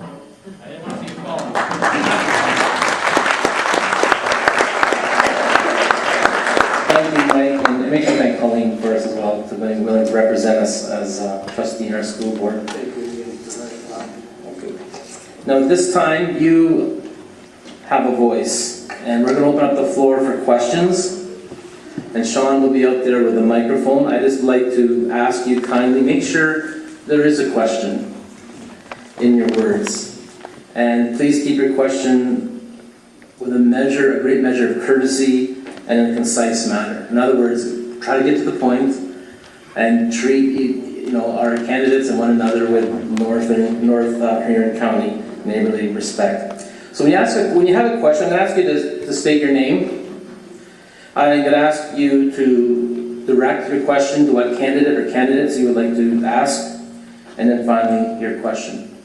Thank you, Mike, and make sure to thank Colleen for us as well, for being willing to represent us as trustee in our school board. Now, at this time, you have a voice, and we're going to open up the floor for questions. And Sean will be out there with a microphone. I just like to ask you kindly, make sure there is a question in your words. And please keep your question with a great measure of courtesy and in a concise manner. In other words, try to get to the point and treat our candidates and one another with North Huron County neighborly respect. So when you have a question, I'm going to ask you to state your name. I'm going to ask you to direct your question to what candidate or candidates you would like to ask, and then finally your question.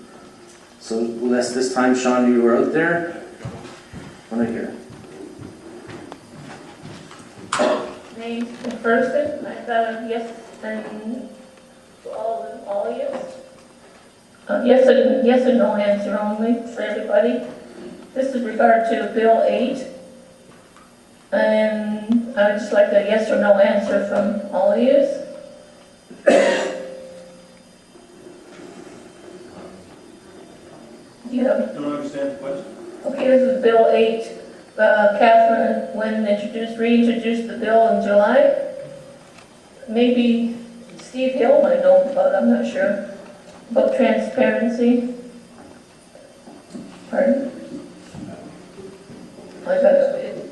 So this time, Sean, you were out there. Right here. Name first, yes, and all yes. Yes and no answer only for everybody. This is regard to Bill 8. And I would just like a yes or no answer from all of you. Do you have? Don't understand the question. Okay, this is Bill 8. Catherine, when reintroduced the bill in July. Maybe Steve Hill might know about it, I'm not sure. About transparency. Pardon?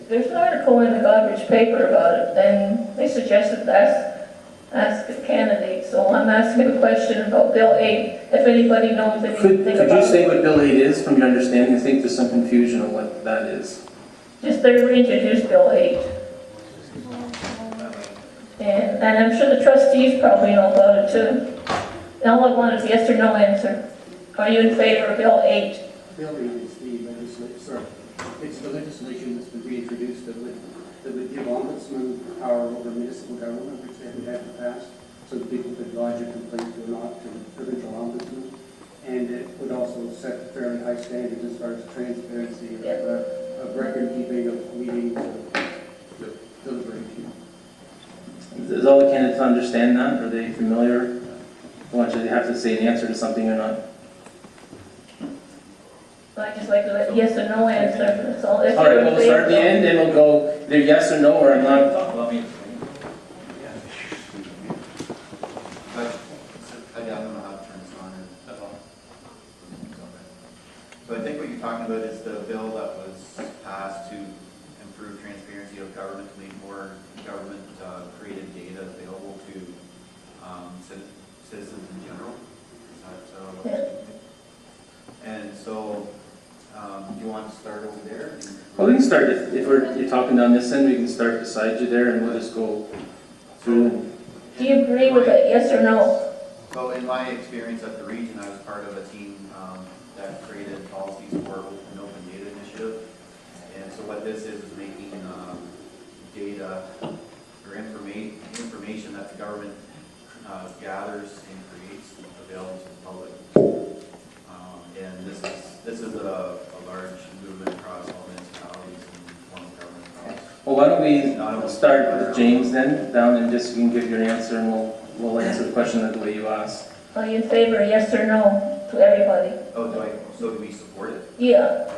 There's an article in the Goderich paper about it, and they suggested ask the candidate. So I'm asking a question about Bill 8, if anybody knows anything about it. Could you say what Bill 8 is from your understanding? I think there's some confusion on what that is. Just they reintroduced Bill 8. And I'm sure the trustees probably know about it too. And all I want is a yes or no answer. Are you in favor of Bill 8? Bill 8 is the legislation, it's the legislation that's been reintroduced that would give ombudsman power over municipal government, which they haven't had in the past, so that people could lodge a complaint or not to the provincial ombudsman. And it would also set fairly high standards as far as transparency of record keeping of meetings, of deliberation. Does all the candidates understand that? Are they familiar? Or do they have to say an answer to something or not? I just like to let yes or no answer. That's all. All right, we'll start at the end and we'll go either yes or no, or I'm not. So I think what you're talking about is the bill that was passed to improve transparency of government, to make more government created data available to citizens in general. Is that, and so, do you want to start over there? Well, we can start, if you're talking down this end, we can start beside you there and we'll just go through. Do you agree with it, yes or no? Well, in my experience at the region, I was part of a team that created policies for an open data initiative. And so what this is making data or information that the government gathers and creates available to the public. And this is a large movement across all municipalities and form of government across. Well, why don't we start with James then, down, and just you can give your answer and we'll answer the question the way you asked. Are you in favor, yes or no, to everybody? Oh, so do we support it? Yeah.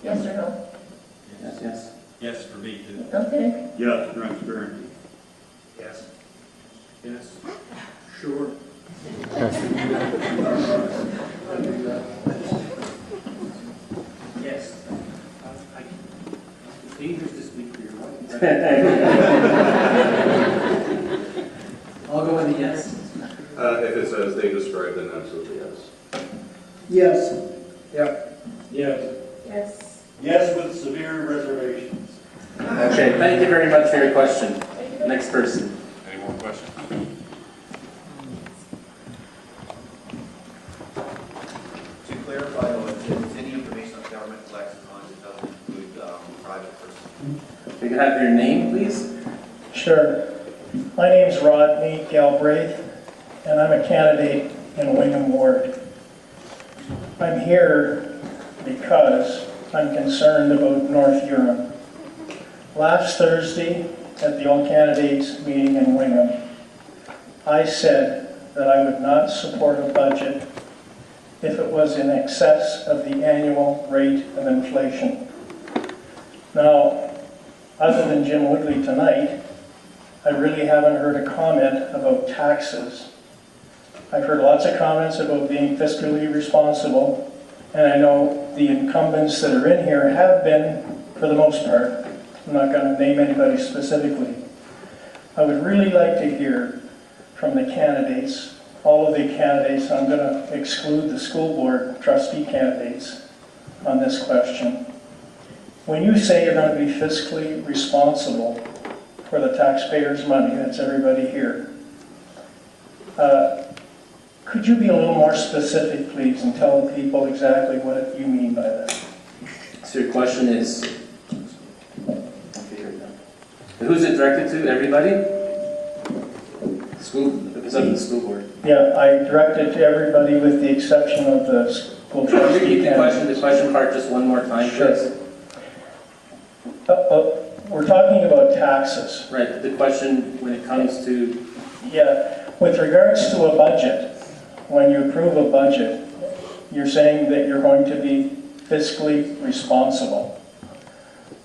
Yes or no? Yes, yes. Yes, for me too. Okay. Yes, transparency. Yes. Yes. Sure. Yes. It's dangerous to speak for your wife. I'll go with a yes. If it's as they described, then absolutely yes. Yes. Yep. Yes. Yes. Yes, with severe reservations. Okay, thank you very much for your question. Next person. Any more questions? To clarify, though, it's any information that the government collects as long as it doesn't include private person. We can have your name, please? Sure. My name's Rodney Galbraith, and I'm a candidate in Wingham Ward. I'm here because I'm concerned about North Huron. Last Thursday, at the all candidates meeting in Wingham, I said that I would not support a budget if it was in excess of the annual rate of inflation. Now, other than Jim Woodley tonight, I really haven't heard a comment about taxes. I've heard lots of comments about being fiscally responsible, and I know the incumbents that are in here have been, for the most part. I'm not going to name anybody specifically. I would really like to hear from the candidates, all of the candidates. I'm going to exclude the school board trustee candidates on this question. When you say you're going to be fiscally responsible for the taxpayers' money, that's everybody here, could you be a little more specific, please, and tell the people exactly what you mean by that? So your question is, who's it directed to? Everybody? School, it's up to the school board. Yeah, I direct it to everybody with the exception of the school trustee. Repeat the question part just one more time, please. We're talking about taxes. Right, the question when it comes to... Yeah, with regards to a budget, when you approve a budget, you're saying that you're going to be fiscally responsible.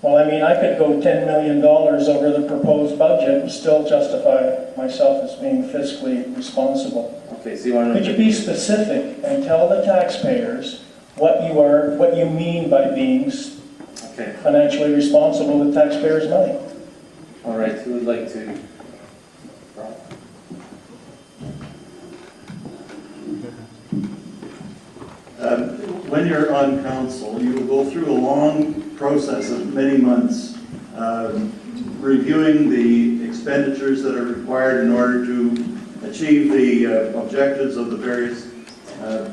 Well, I mean, I could go $10 million over the proposed budget and still justify myself as being fiscally responsible. Okay, so you want to... Could you be specific and tell the taxpayers what you mean by being Okay, financially responsible with taxpayers' money. all right, who would like to? When you're on council, you will go through a long process of many months, reviewing the expenditures that are required in order to achieve the objectives of the various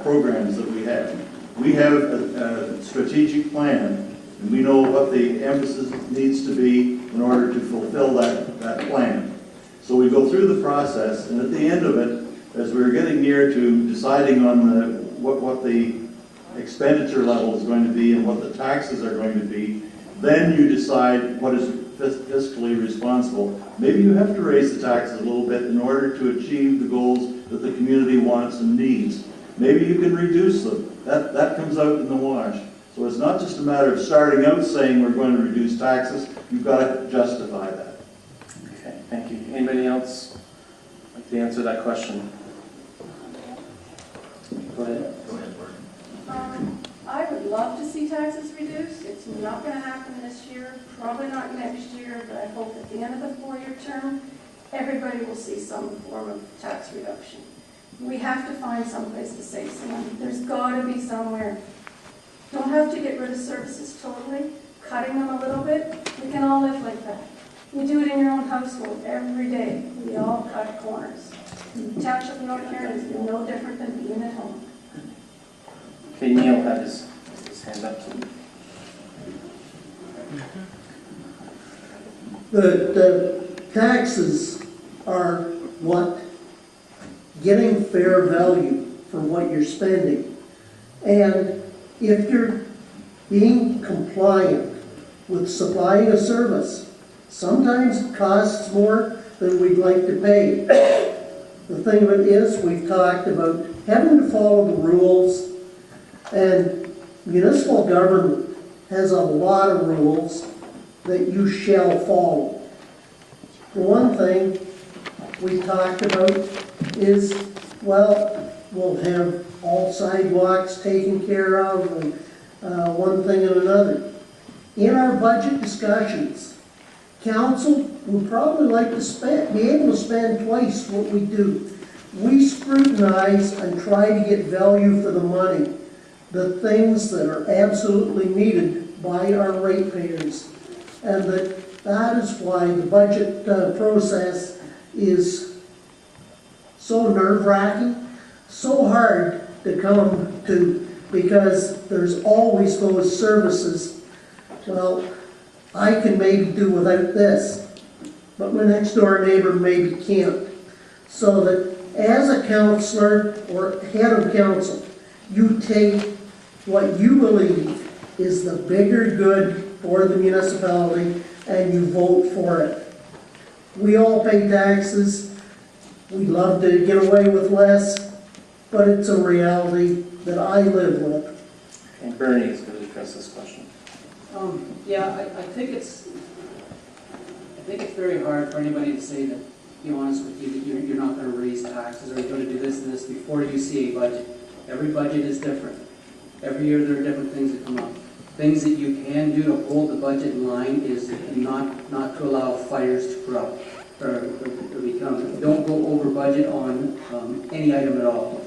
programs that we have. We have a strategic plan, and we know what the emphasis needs to be in order to fulfill that plan. So we go through the process, and at the end of it, as we're getting near to deciding on what the expenditure level is going to be and what the taxes are going to be, then you decide what is fiscally responsible. Maybe you have to raise the taxes a little bit in order to achieve the goals that the community wants and needs. Maybe you can reduce them. That comes out in the wash. So it's not just a matter of starting out saying we're going to reduce taxes. You've got to justify that. Okay, thank you. Anybody else like to answer that question? Go ahead. I would love to see taxes reduced. It's not going to happen this year, probably not next year, but I hope at the end of the 4-year term, everybody will see some form of tax reduction. We have to find some place to save some money. There's got to be somewhere. Don't have to get rid of services totally, cutting them a little bit. We can all live like that. You do it in your own household every day. We all cut corners. The Township of North Huron is no different than being at home. Okay, Neil had his hand up. The taxes are what? Getting fair value for what you're spending. And if you're being compliant with supplying a service, sometimes it costs more than we'd like to pay. The thing of it is, we've talked about having to follow the rules, and municipal government has a lot of rules that you shall follow. The one thing we talked about is, well, we'll have all sidewalks taken care of, and one thing and another. In our budget discussions, council would probably like to be able to spend twice what we do. We scrutinize and try to get value for the money, the things that are absolutely needed by our ratepayers, and that is why the budget process is so nerve-wracking, so hard to come to, because there's always those services. Well, I can maybe do without this, but my next door neighbor maybe can't. So that as a councillor or head of council, you take what you believe is the bigger good for the municipality and you vote for it. We all pay taxes. We'd love to get away with less, but it's a reality that I live with. And Bernie is going to address this question. Yeah, I think it's very hard for anybody to say that, to be honest with you, that you're not going to raise taxes or you're going to do this and this before you see a budget. Every budget is different. Every year there are different things that come up. Things that you can do to hold the budget in line is not to allow fires to corrupt or become. Don't go over budget on any item at all.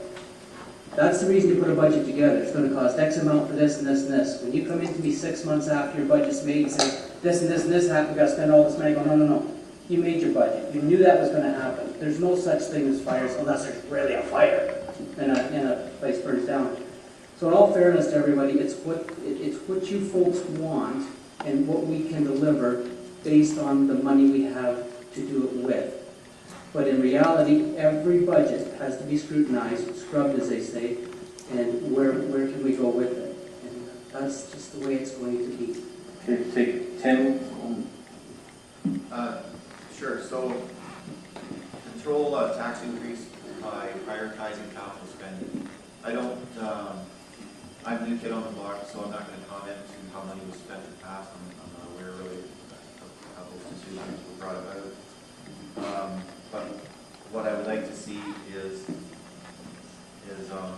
That's the reason to put a budget together. It's going to cost X amount for this and this and this. When you come into me 6 months after your budget's made and say, this and this and this happened, we got to spend all this money, I go, no. You made your budget. You knew that was going to happen. There's no such thing as fires unless there's really a fire and a place burns down. So in all fairness to everybody, it's what you folks want and what we can deliver based on the money we have to do it with. But in reality, every budget has to be scrutinized, scrubbed as they say, and where can we go with it? And that's just the way it's going to be. Okay, take Tim. Sure, so control tax increase by prioritizing capital spending. I'm a new kid on the block, so I'm not going to comment on how money was spent in the past. I'm not aware really of how those decisions were brought about. But what I would like to see is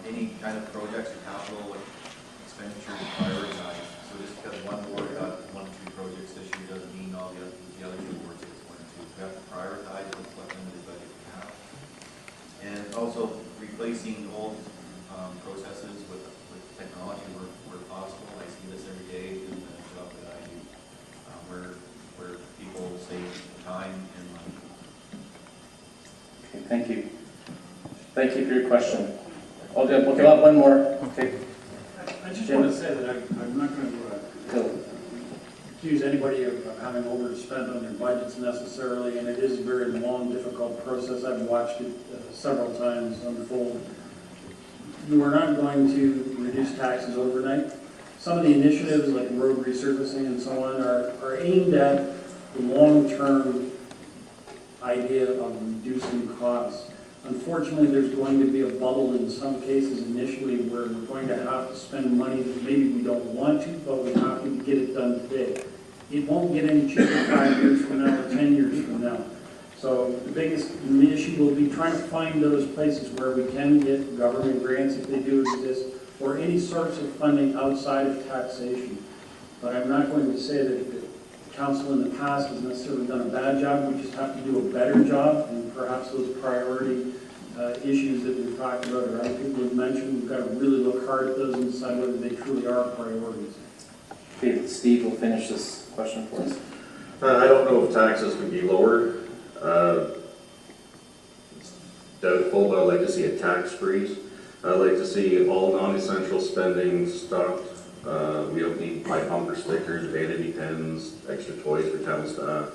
any kind of projects or capital expenditures prioritized. So just because one board got 1 or 2 projects this year doesn't mean all the other 2 boards get 1 or 2. We have to prioritize with what limited budget we have. And also replacing old processes with technology where possible. I see this every day in the job that I do, where people save time and money. Okay, thank you. Thank you for your question. Okay, we'll have one more. Okay. I just want to say that I'm not going to accuse anybody of having overspent on their budgets necessarily, and it is a very long, difficult process. I've watched it several times unfold. You are not going to reduce taxes overnight. Some of the initiatives like road resurfacing and so on are aimed at the long-term idea of reducing costs. Unfortunately, there's going to be a bubble in some cases initially where we're going to have to spend money that maybe we don't want to, but we have to get it done today. It won't get any cheaper 5 years from now or 10 years from now. So the biggest issue will be trying to find those places where we can get government grants if they do exist, or any sorts of funding outside of taxation. But I'm not going to say that the council in the past has necessarily done a bad job. We just have to do a better job, and perhaps those priority issues that we've talked about, or other people have mentioned, we've got to really look hard at those and decide whether they truly are priorities. Okay, Steve will finish this question for us. I don't know if taxes can be lowered. It's doubtful, but I'd like to see a tax freeze. I'd like to see all non-essential spending stopped. We don't need pipe bumper stickers, vanity pens, extra toys for town staff.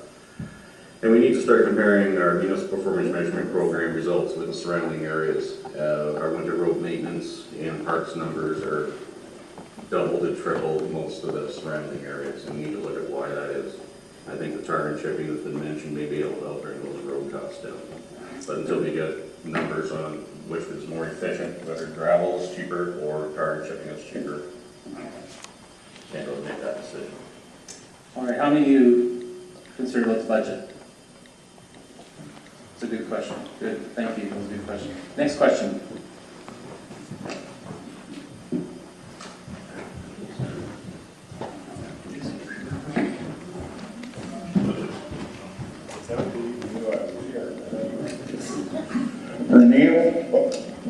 And we need to start comparing our municipal performance measurement program results with the surrounding areas. Our winter road maintenance and parks numbers are double to triple most of the surrounding areas, and we need to look at why that is. I think the tar and chipping that's been mentioned may be able to help bring those road costs down. But until we get numbers on which is more efficient, whether gravel is cheaper or tar and chipping is cheaper, can't really make that decision. All right, how many of you concerned about the budget? It's a good question. Good, thank you. That was a good question. Next question.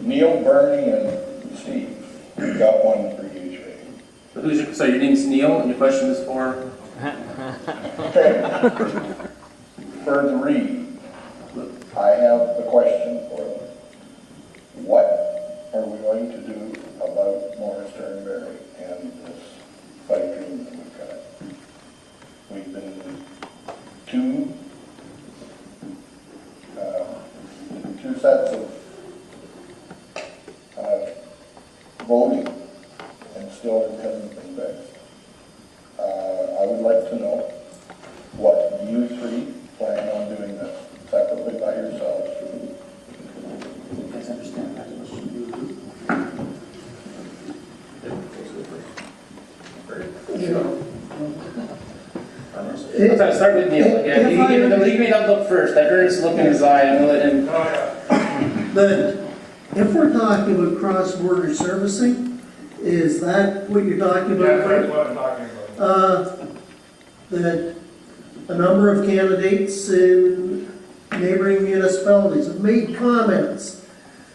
Neil, Bernie, and Steve. We've got one for you, Trey. So your name's Neil, and your question is for? For the read, I have a question for them. What are we going to do about Morris Turnberry and this pipe dream that we've got? We've been two sets of voting, and still it hasn't been fixed. I would like to know what you three plan on doing this separately by yourselves. You guys understand that? Let's start with Neil. Yeah, he may not look first. That earnest look in his eye. I'm going to let him. But if we're talking about cross-border servicing, is that what you're talking about? Yeah, that's what I'm talking about. That a number of candidates in neighboring municipalities have made comments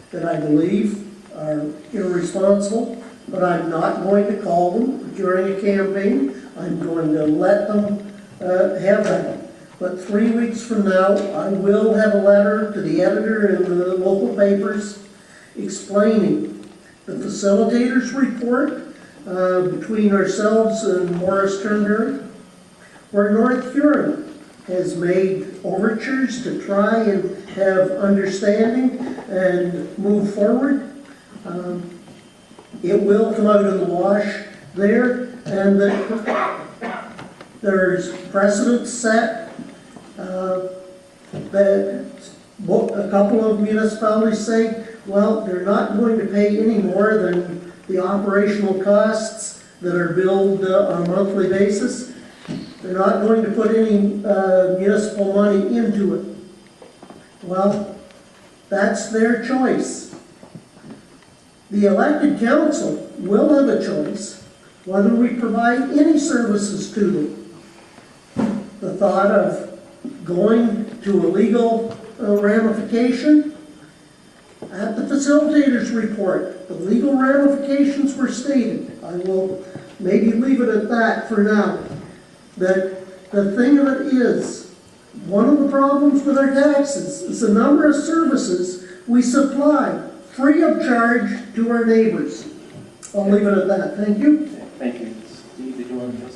that I believe are irresponsible, but I'm not going to call them during a campaign. I'm going to let them have that. But 3 weeks from now, I will have a letter to the editor in the local papers explaining the facilitator's report between ourselves and Morris Turnberry, where North Huron has made overtures to try and have understanding and move forward. It will come out in the wash there, and that there's precedent set that a couple of municipalities say, well, they're not going to pay any more than the operational costs that are billed on a monthly basis. They're not going to put any municipal money into it. Well, that's their choice. The elected council will have a choice whether we provide any services to them. The thought of going to a legal ramification, at the facilitators report, the legal ramifications were stated. I will maybe leave it at that for now. That the thing of it is, one of the problems with our taxes is the number of services we supply free of charge to our neighbors. I'll leave it at that. Thank you. Thank you. Steve, did you want to?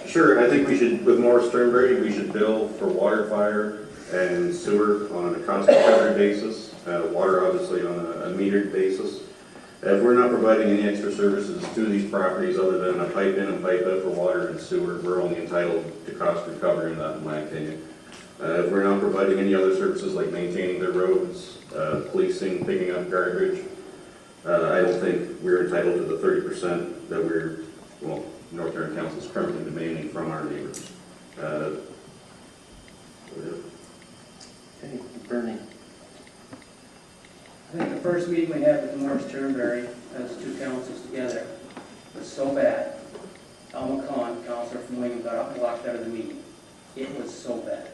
Sure, I think we should, with Morris Turnberry, we should bill for water, fire, and sewer on a constant covered basis. Water, obviously, on a metered basis. If we're not providing any extra services to these properties other than a pipe in and pipe out for water and sewer, we're only entitled to cost recovery in that, in my opinion. If we're not providing any other services like maintaining their roads, policing, picking up garbage, I don't think we're entitled to the 30% that North Huron Council is currently demanding from our neighbors. Okay, Bernie. I think the first meeting we had with Morris Turnberry, as two councils together, was so bad. Al McCon, councillor from Wingham, got up and walked out of the meeting. It was so bad.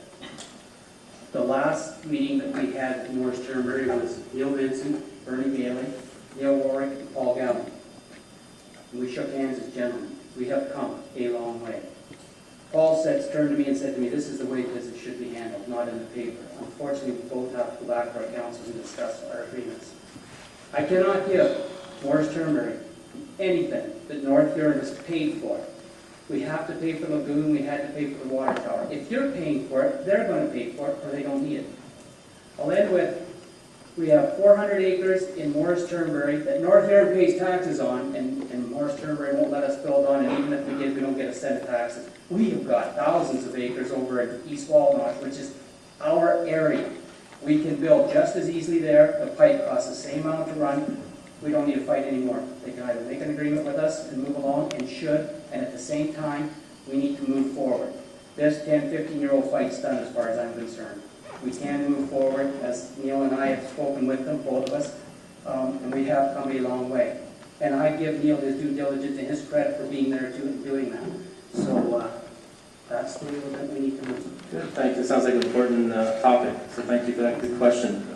The last meeting that we had with Morris Turnberry was Neil Vincent, Bernie Bailey, Neil Warwick, and Paul Gallen. And we shook hands as gentlemen. We have come a long way. Paul turned to me and said to me, this is the way business should be handled, not in the paper. Unfortunately, we both have to go back to our councils and discuss our agreements. I cannot give Morris Turnberry anything that North Huron has paid for. We have to pay for the lagoon, we had to pay for the water tower. If you're paying for it, they're going to pay for it, or they don't need it. I'll end with, we have 400 acres in Morris Turnberry that North Huron pays taxes on, and Morris Turnberry won't let us build on, and even if we did, we don't get a cent of taxes. We have got thousands of acres over in East Walnut, which is our area. We can build just as easily there. The pipe costs the same amount to run. We don't need to fight anymore. They can either make an agreement with us and move along, and should, and at the same time, we need to move forward. This 10, 15-year-old fight's done as far as I'm concerned. We can move forward, as Neil and I have spoken with them, both of us, and we have come a long way. And I give Neil his due diligence and his credit for being there too and doing that. So that's the way that we need to move. Good, thank you. It sounds like an important topic, so thank you for that good question.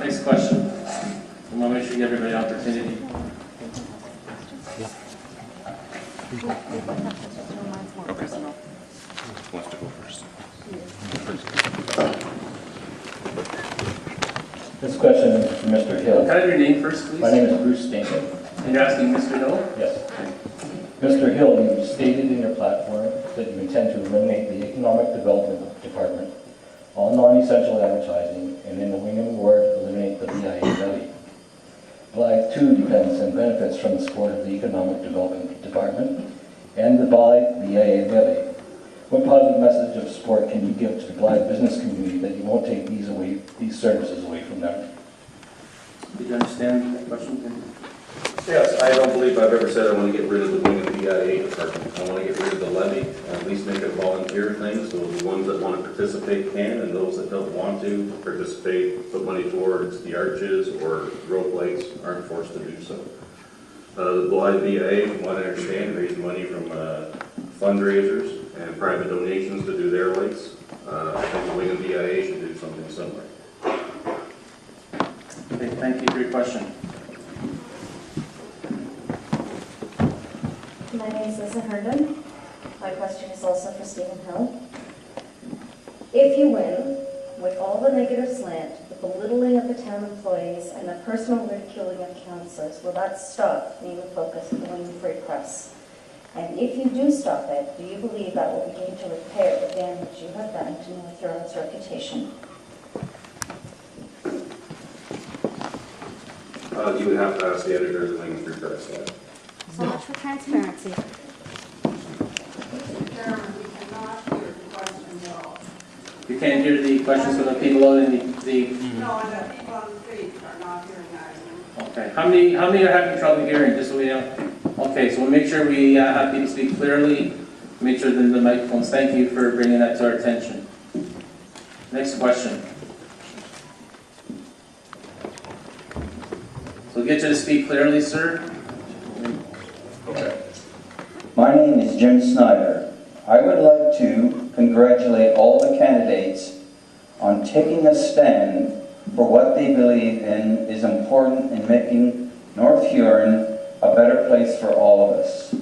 Next question. I want to make sure you give everybody an opportunity. Wants to go first. This question is for Mr. Hill. Can I have your name first, please? My name is Bruce Stainton. And you're asking Mr. Hill? Yes. Mr. Hill, you stated in your platform that you intend to eliminate the Economic Development Department, all non-essential advertising, and in the Wingham Ward, eliminate the BIA levy. Blyth too depends and benefits from the support of the Economic Development Department and the BIA levy. What positive message of support can you give to the Blyth business community that you won't take these services away from them? Did you understand that question? Yes, I don't believe I've ever said I want to get rid of the Wingham BIA department. I want to get rid of the levy, at least make it a volunteer thing, so the ones that want to participate can, and those that don't want to participate, put money towards the arches or road lights, aren't forced to do so. The Blyth BIA, from what I understand, raised money from fundraisers and private donations to do their lights. I think the Wingham BIA should do something similar. Okay, thank you for your question. My name is Lisa Herndon. My question is also for Stephen Hill. If you win, with all the negative slant, the belittling of the town employees, and the personal ridiculing of councillors, will that stop being the focus of the Wingham Free Press? And if you do stop it, do you believe that will begin to repair the damage you have done to North Huron's reputation? You would have to ask the editor of the Wingham Free Press that. So much for transparency. You can't hear the questions from the people out in the... No, and the people on the street are not hearing that. Okay, how many are having trouble hearing, just so we know? Okay, so we'll make sure we have people speak clearly, make sure that the microphones, thank you for bringing that to our attention. Next question. So we'll get you to speak clearly, sir. name is Jim Snyder. I would like to congratulate all the candidates on taking a stand for what they believe in is important in making North Huron a better place for all of us.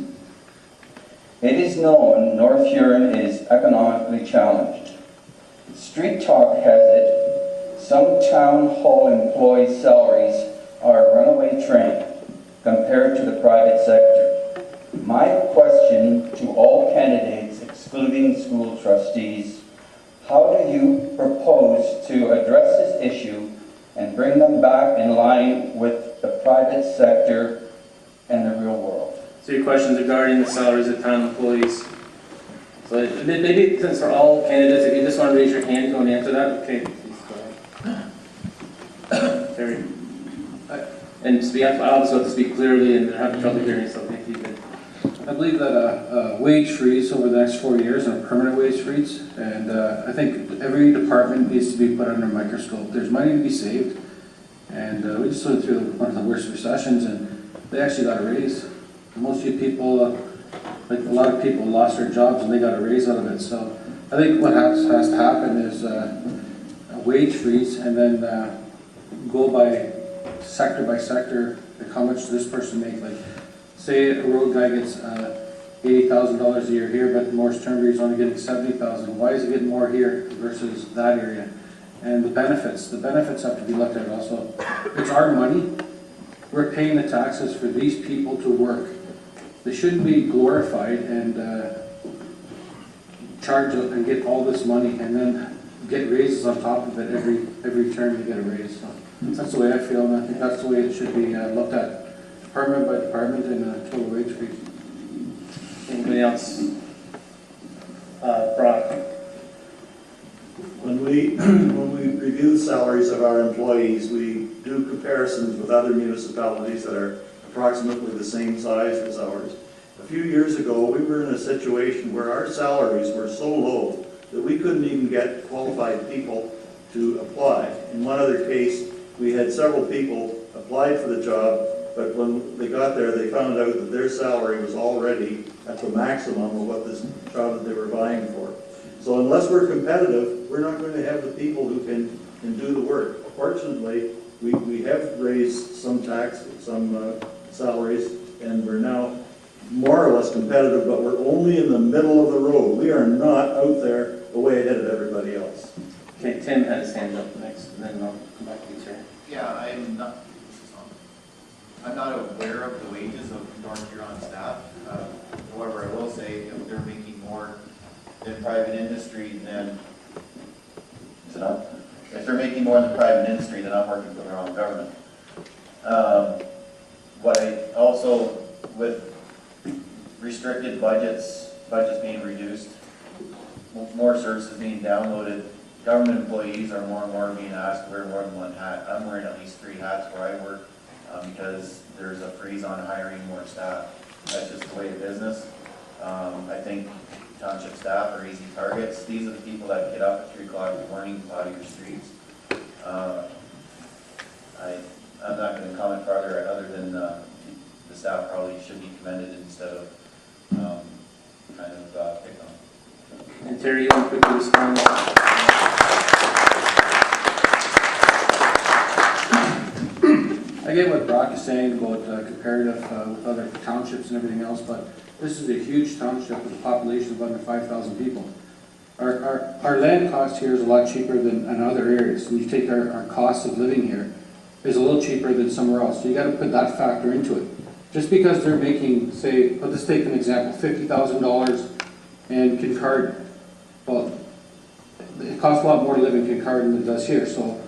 It is known North Huron is economically challenged. Street talk has it, some town hall employees' salaries are a runaway train compared to the private sector. My question to all candidates, excluding school trustees, how do you propose to address this issue and bring them back in line with the private sector and the real world? So your questions regarding the salaries of town employees. So maybe since we're all candidates, if you just want to raise your hand, you want to answer that? Okay, please go ahead. Terry. And speak, I also have to speak clearly and have trouble hearing, so thank you. I believe that a wage freeze over the next 4 years, and a permanent wage freeze, and I think every department needs to be put under a microscope. There's money to be saved, and we just went through one of the worst recessions, and they actually got a raise. Most of you people, like a lot of people, lost their jobs, and they got a raise out of it. So I think what has to happen is a wage freeze, and then go by sector, like how much does this person make? Like, say a road guy gets $80,000 a year here, but Morris Turnberry is only getting $70,000. Why is he getting more here versus that area? And the benefits have to be looked at also. It's our money. We're paying the taxes for these people to work. They shouldn't be glorified and charge up and get all this money and then get raises on top of it every term they get a raise. So that's the way I feel, and I think that's the way it should be looked at, department by department, and a total wage freeze. Anybody else? Brock. When we review the salaries of our employees, we do comparisons with other municipalities that are approximately the same size as ours. A few years ago, we were in a situation where our salaries were so low that we couldn't even get qualified people to apply. In one other case, we had several people applied for the job, but when they got there, they found out that their salary was already at the maximum of what this job that they were vying for. So unless we're competitive, we're not going to have the people who can do the work. Fortunately, we have raised some salaries, and we're now more or less competitive, but we're only in the middle of the road. We are not out there way ahead of everybody else. Okay, Tim had his hand up next, and then I'll come back to you, Terry. Yeah, I'm not aware of the wages of North Huron staff. However, I will say if they're making more than private industry, then is it up? If they're making more than private industry, then I'm working for their own government. What I also, with restricted budgets being reduced, more services being downloaded, government employees are more and more being asked to wear more than one hat. I'm wearing at least 3 hats where I work because there's a freeze on hiring more staff. That's just the way of business. I think township staff are easy targets. These are the people that get up at 3 o'clock in the morning to plow your streets. I'm not going to comment further other than the staff probably should be commended instead of kind of picked on. And Terry, you want to quickly respond? I get what Brock is saying about comparative with other townships and everything else, but this is a huge township with a population of under 5,000 people. Our land cost here is a lot cheaper than in other areas. When you take our cost of living here, is a little cheaper than somewhere else. So you got to put that factor into it. Just because they're making, say, let's take an example, $50,000 in Kincardine. Well, it costs a lot more to live in Kincardine than it does here. So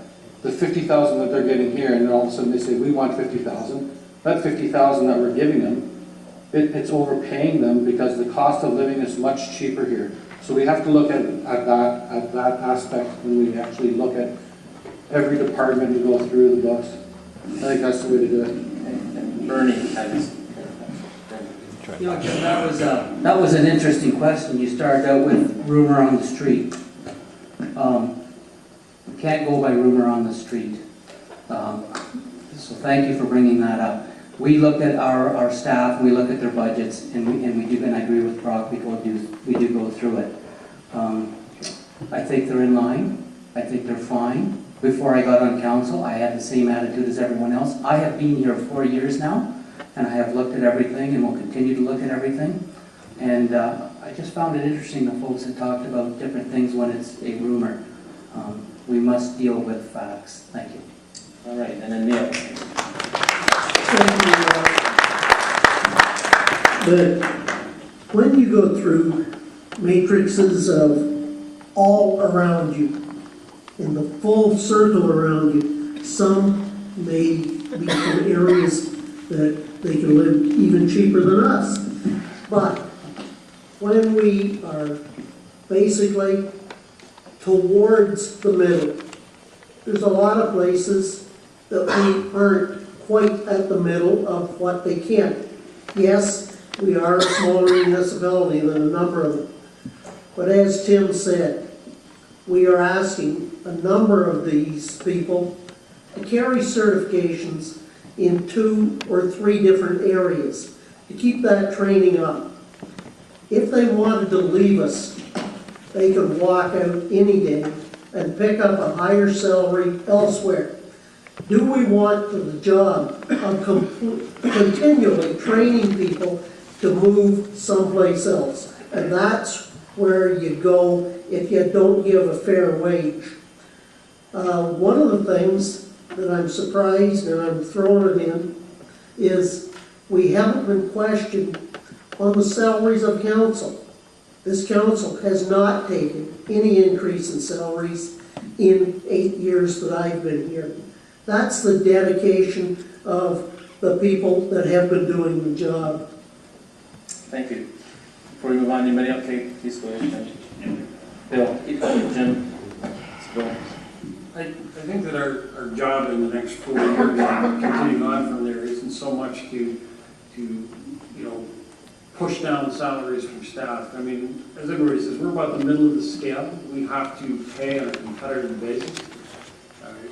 the $50,000 that they're getting here, and then all of a sudden they say, we want $50,000. That $50,000 that we're giving them, it's overpaying them because the cost of living is much cheaper here. So we have to look at that aspect when we actually look at every department and go through the books. I think that's the way to do it. Bernie had his. You know, Jim, that was an interesting question. You started out with rumor on the street. Can't go by rumor on the street. So thank you for bringing that up. We look at our staff, we look at their budgets, and I agree with Brock, we do go through it. I think they're in line. I think they're fine. Before I got on council, I had the same attitude as everyone else. I have been here 4 years now, and I have looked at everything and will continue to look at everything. And I just found it interesting, the folks that talked about different things when it's a rumor. We must deal with facts. Thank you. All right, and then Neil. But when you go through matrices of all around you, in the full circle around you, some may be from areas that they can live even cheaper than us. But when we are basically towards the middle, there's a lot of places that we aren't quite at the middle of what they can. Yes, we are a smaller municipality than a number of them. But as Tim said, we are asking a number of these people to carry certifications in 2 or 3 different areas to keep that training up. If they wanted to leave us, they could walk out any day and pick up a higher salary elsewhere. Do we want the job of continually training people to move someplace else? And that's where you go if you don't give a fair wage. One of the things that I'm surprised, and I'm throwing it in, is we haven't been questioned on the salaries of council. This council has not taken any increase in salaries in 8 years that I've been here. That's the dedication of the people that have been doing the job. Thank you. Before we move on, anybody else? Okay, please go ahead. Bill, keep going, Jim. Let's go. I think that our job in the next 4 years, continuing on from there, isn't so much to push down salaries for staff. I mean, as everybody says, we're about the middle of the scale. We have to pay on a competitive basis.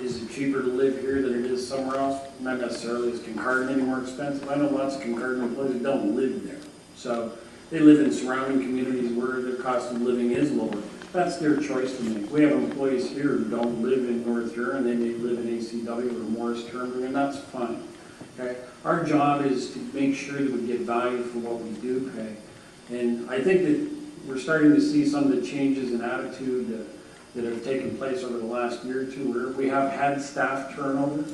Is it cheaper to live here than it is somewhere else? Not necessarily. Is Kincardine any more expensive? I know lots of Kincardine employees that don't live there. So they live in surrounding communities where their cost of living is lower. That's their choice to make. We have employees here who don't live in North Huron. They may live in ACW or Morris Turnbury, and that's fine. Okay? Our job is to make sure that we get value for what we do pay. And I think that we're starting to see some of the changes in attitude that have taken place over the last year or two, where we have had staff turnover.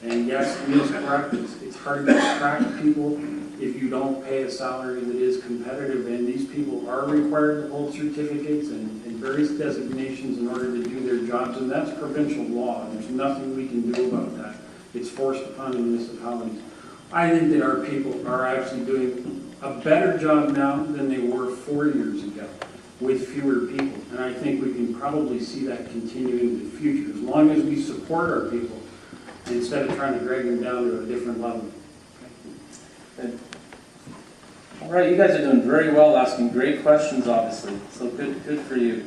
And yes, Neil's correct. It's hard to attract people if you don't pay a salary that is competitive. And these people are required to hold certificates and various designations in order to do their jobs. And that's provincial law. There's nothing we can do about that. It's forced upon the municipalities. I think that our people are actually doing a better job now than they were 4 years ago with fewer people. And I think we can probably see that continue into the future as long as we support our people instead of trying to drag them down to a different level. Good. All right, you guys are doing very well, asking great questions, obviously. So good for you.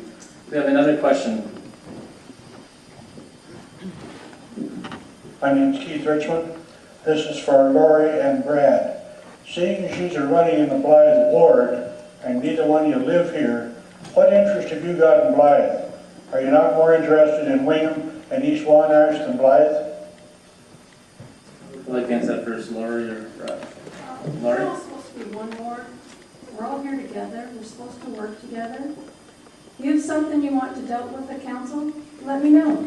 We have another question. My name's Keith Richmond. This is for Lori and Brad. Seeing as you are running in the Blyth ward, and neither one of you live here, what interest have you got in Blyth? Are you not more interested in Wingham and East Wanner's than Blyth? I'd like to answer that first, Lori or Brad. We're all supposed to be one ward. We're all here together. We're supposed to work together. You have something you want to dealt with at council? Let me know.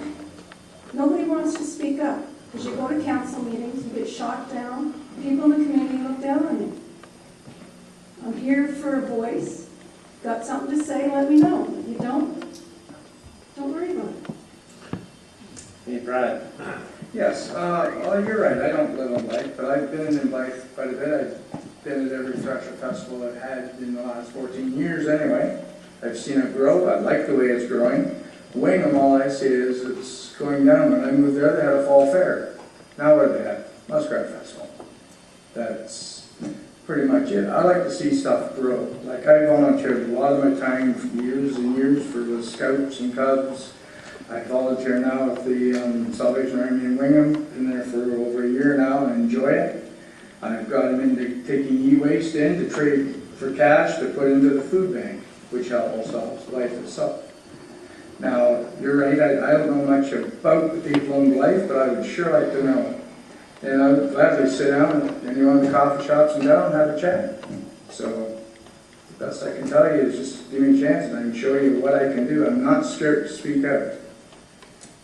Nobody wants to speak up. Because you go to council meetings, you get shot down, people in the community look down on you. I'm here for a voice. Got something to say, let me know. If you don't worry about it. Hey, Brad. Yes, well, you're right. I don't live in Blyth, but I've been in Blyth quite a bit. I've been at every Thresher Festival I've had in the last 14 years anyway. I've seen it grow. I like the way it's growing. Wingham, all I see is it's going down. When I moved there, they had a fall fair. Now what do they have? Muskrat Festival. That's pretty much it. I like to see stuff grow. Like I volunteered a lot of my time for years and years for the Scouts and Cubs. I volunteer now with the Salvation Army in Wingham. Been there for over a year now and enjoy it. I've got them into taking e-waste in to trade for cash to put into the food bank, which also helps Blyth itself. Now, you're right, I don't know much about the people in Blyth, but I would sure like to know. And I would gladly sit down in any one of the coffee shops in town and have a chat. So, the best I can tell you is just give me a chance and I can show you what I can do. I'm not scared to speak out.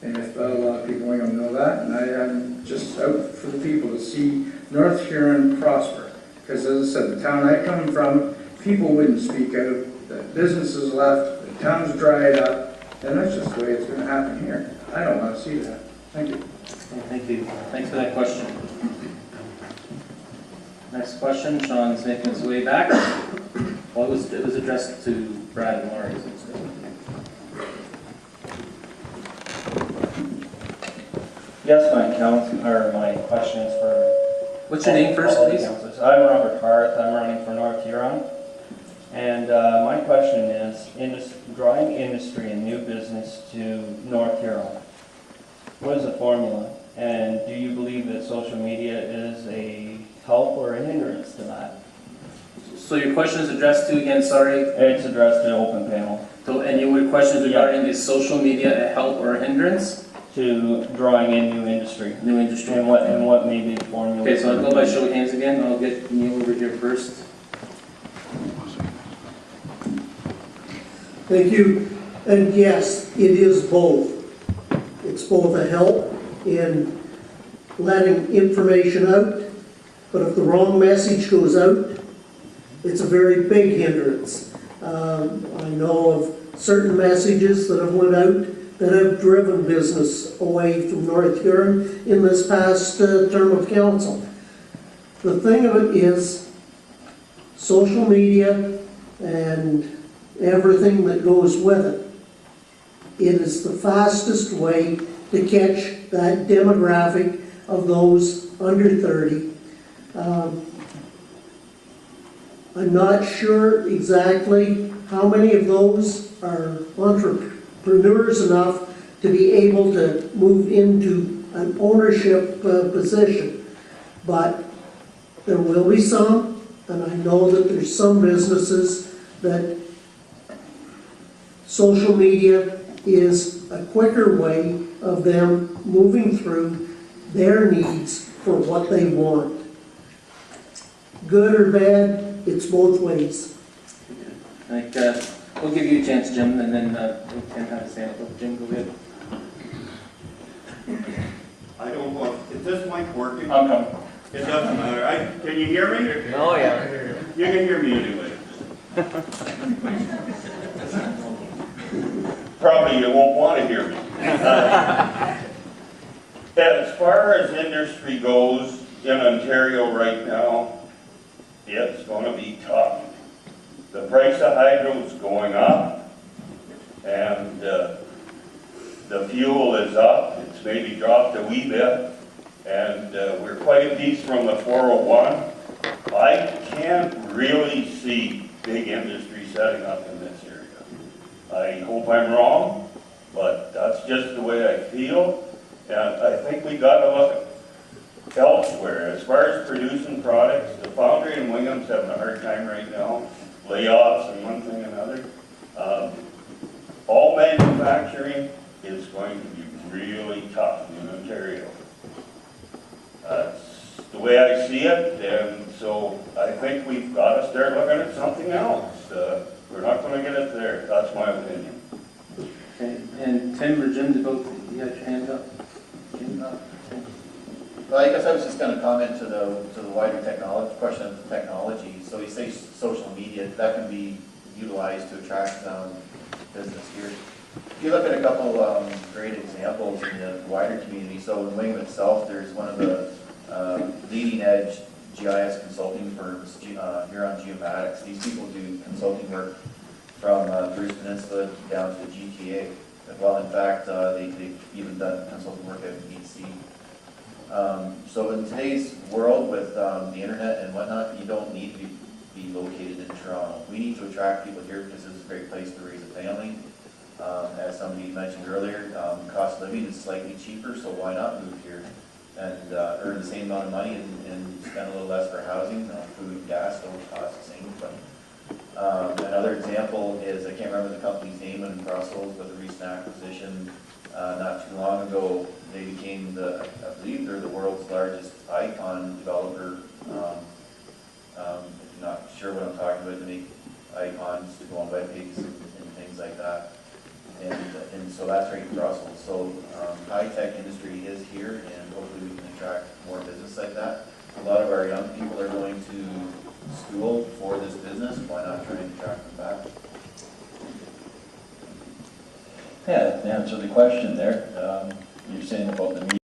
And if a lot of people don't know that, and I'm just out for the people to see North Huron prosper. Because as I said, the town I come from, people wouldn't speak out, the businesses left, the town's dried up, and that's just the way it's going to happen here. I don't want to see that. Thank you. Thank you. Thanks for that question. Next question, Sean's making his way back. Well, it was addressed to Brad and Laurie. Yes, my question is for... What's your name first, please? I'm Robert Harth. I'm running for North Huron. And my question is, drawing industry and new business to North Huron, what is the formula? And do you believe that social media is a help or a hindrance to that? So your question is addressed to, again, sorry? It's addressed to open panel. So, and your question is regarding is social media a help or a hindrance? To drawing in new industry. New industry. And what may be the formula. Okay, so I'll go by show of hands again. I'll get Neil over here first. Thank you. And yes, it is both. It's both a help in letting information out, but if the wrong message goes out, it's a very big hindrance. I know of certain messages that have went out that have driven business away from North Huron in this past term of council. The thing of it is, social media and everything that goes with it, it is the fastest way to catch that demographic of those under 30. I'm not sure exactly how many of those are entrepreneurs enough to be able to move into an ownership position, but there will be some, and I know that there's some businesses that social media is a quicker way of them moving through their needs for what they want. Good or bad, it's both ways. Like, we'll give you a chance, Jim, and then we can have a stand up. Jim, go ahead. I don't know, is this mic working? I'm coming. It doesn't matter. Can you hear me? Oh, yeah. You can hear me anyway. Probably you won't want to hear me. As far as industry goes in Ontario right now, it's going to be tough. The price of hydro is going up, and the fuel is up. It's maybe dropped a wee bit, and we're quite a piece from the 401. I can't really see big industry setting up in this area. I hope I'm wrong, but that's just the way I feel, and I think we got to look elsewhere. As far as producing products, the foundry in Wingham's having a hard time right now. Layoffs and one thing and another. All manufacturing is going to be really tough in Ontario. That's the way I see it, and so I think we've got to start looking at something else. We're not going to get it there. That's my opinion. Okay, and Tim or Jim, you had your hand up? Jim? Well, I guess I was just going to comment to the wider technology question of technology. So you say social media, that can be utilized to attract business here. If you look at a couple great examples in the wider community, so in Wingham itself, there's one of the leading edge GIS consulting firms, Huron Geomatics. These people do consulting work from Bruce Peninsula down to the GTA. Well, in fact, they've even done consulting work at BC. So in today's world with the internet and whatnot, you don't need to be located in Toronto. We need to attract people here because this is a great place to raise a family. As somebody mentioned earlier, cost of living is slightly cheaper, so why not move here? and earn the same amount of money and spend a little less for housing, food and gas, those cost the same. But another example is, I can't remember the company's name in Brussels, but the recent acquisition not too long ago, they became I believe they're the world's largest icon developer. If you're not sure what I'm talking about, they make icons to go on web pages and things like that. And so that's right in Brussels. So high-tech industry is here, and hopefully we can attract more business like that. A lot of our young people are going to school for this business. Why not try and attract them back? Yeah, to answer the question there, you're saying about the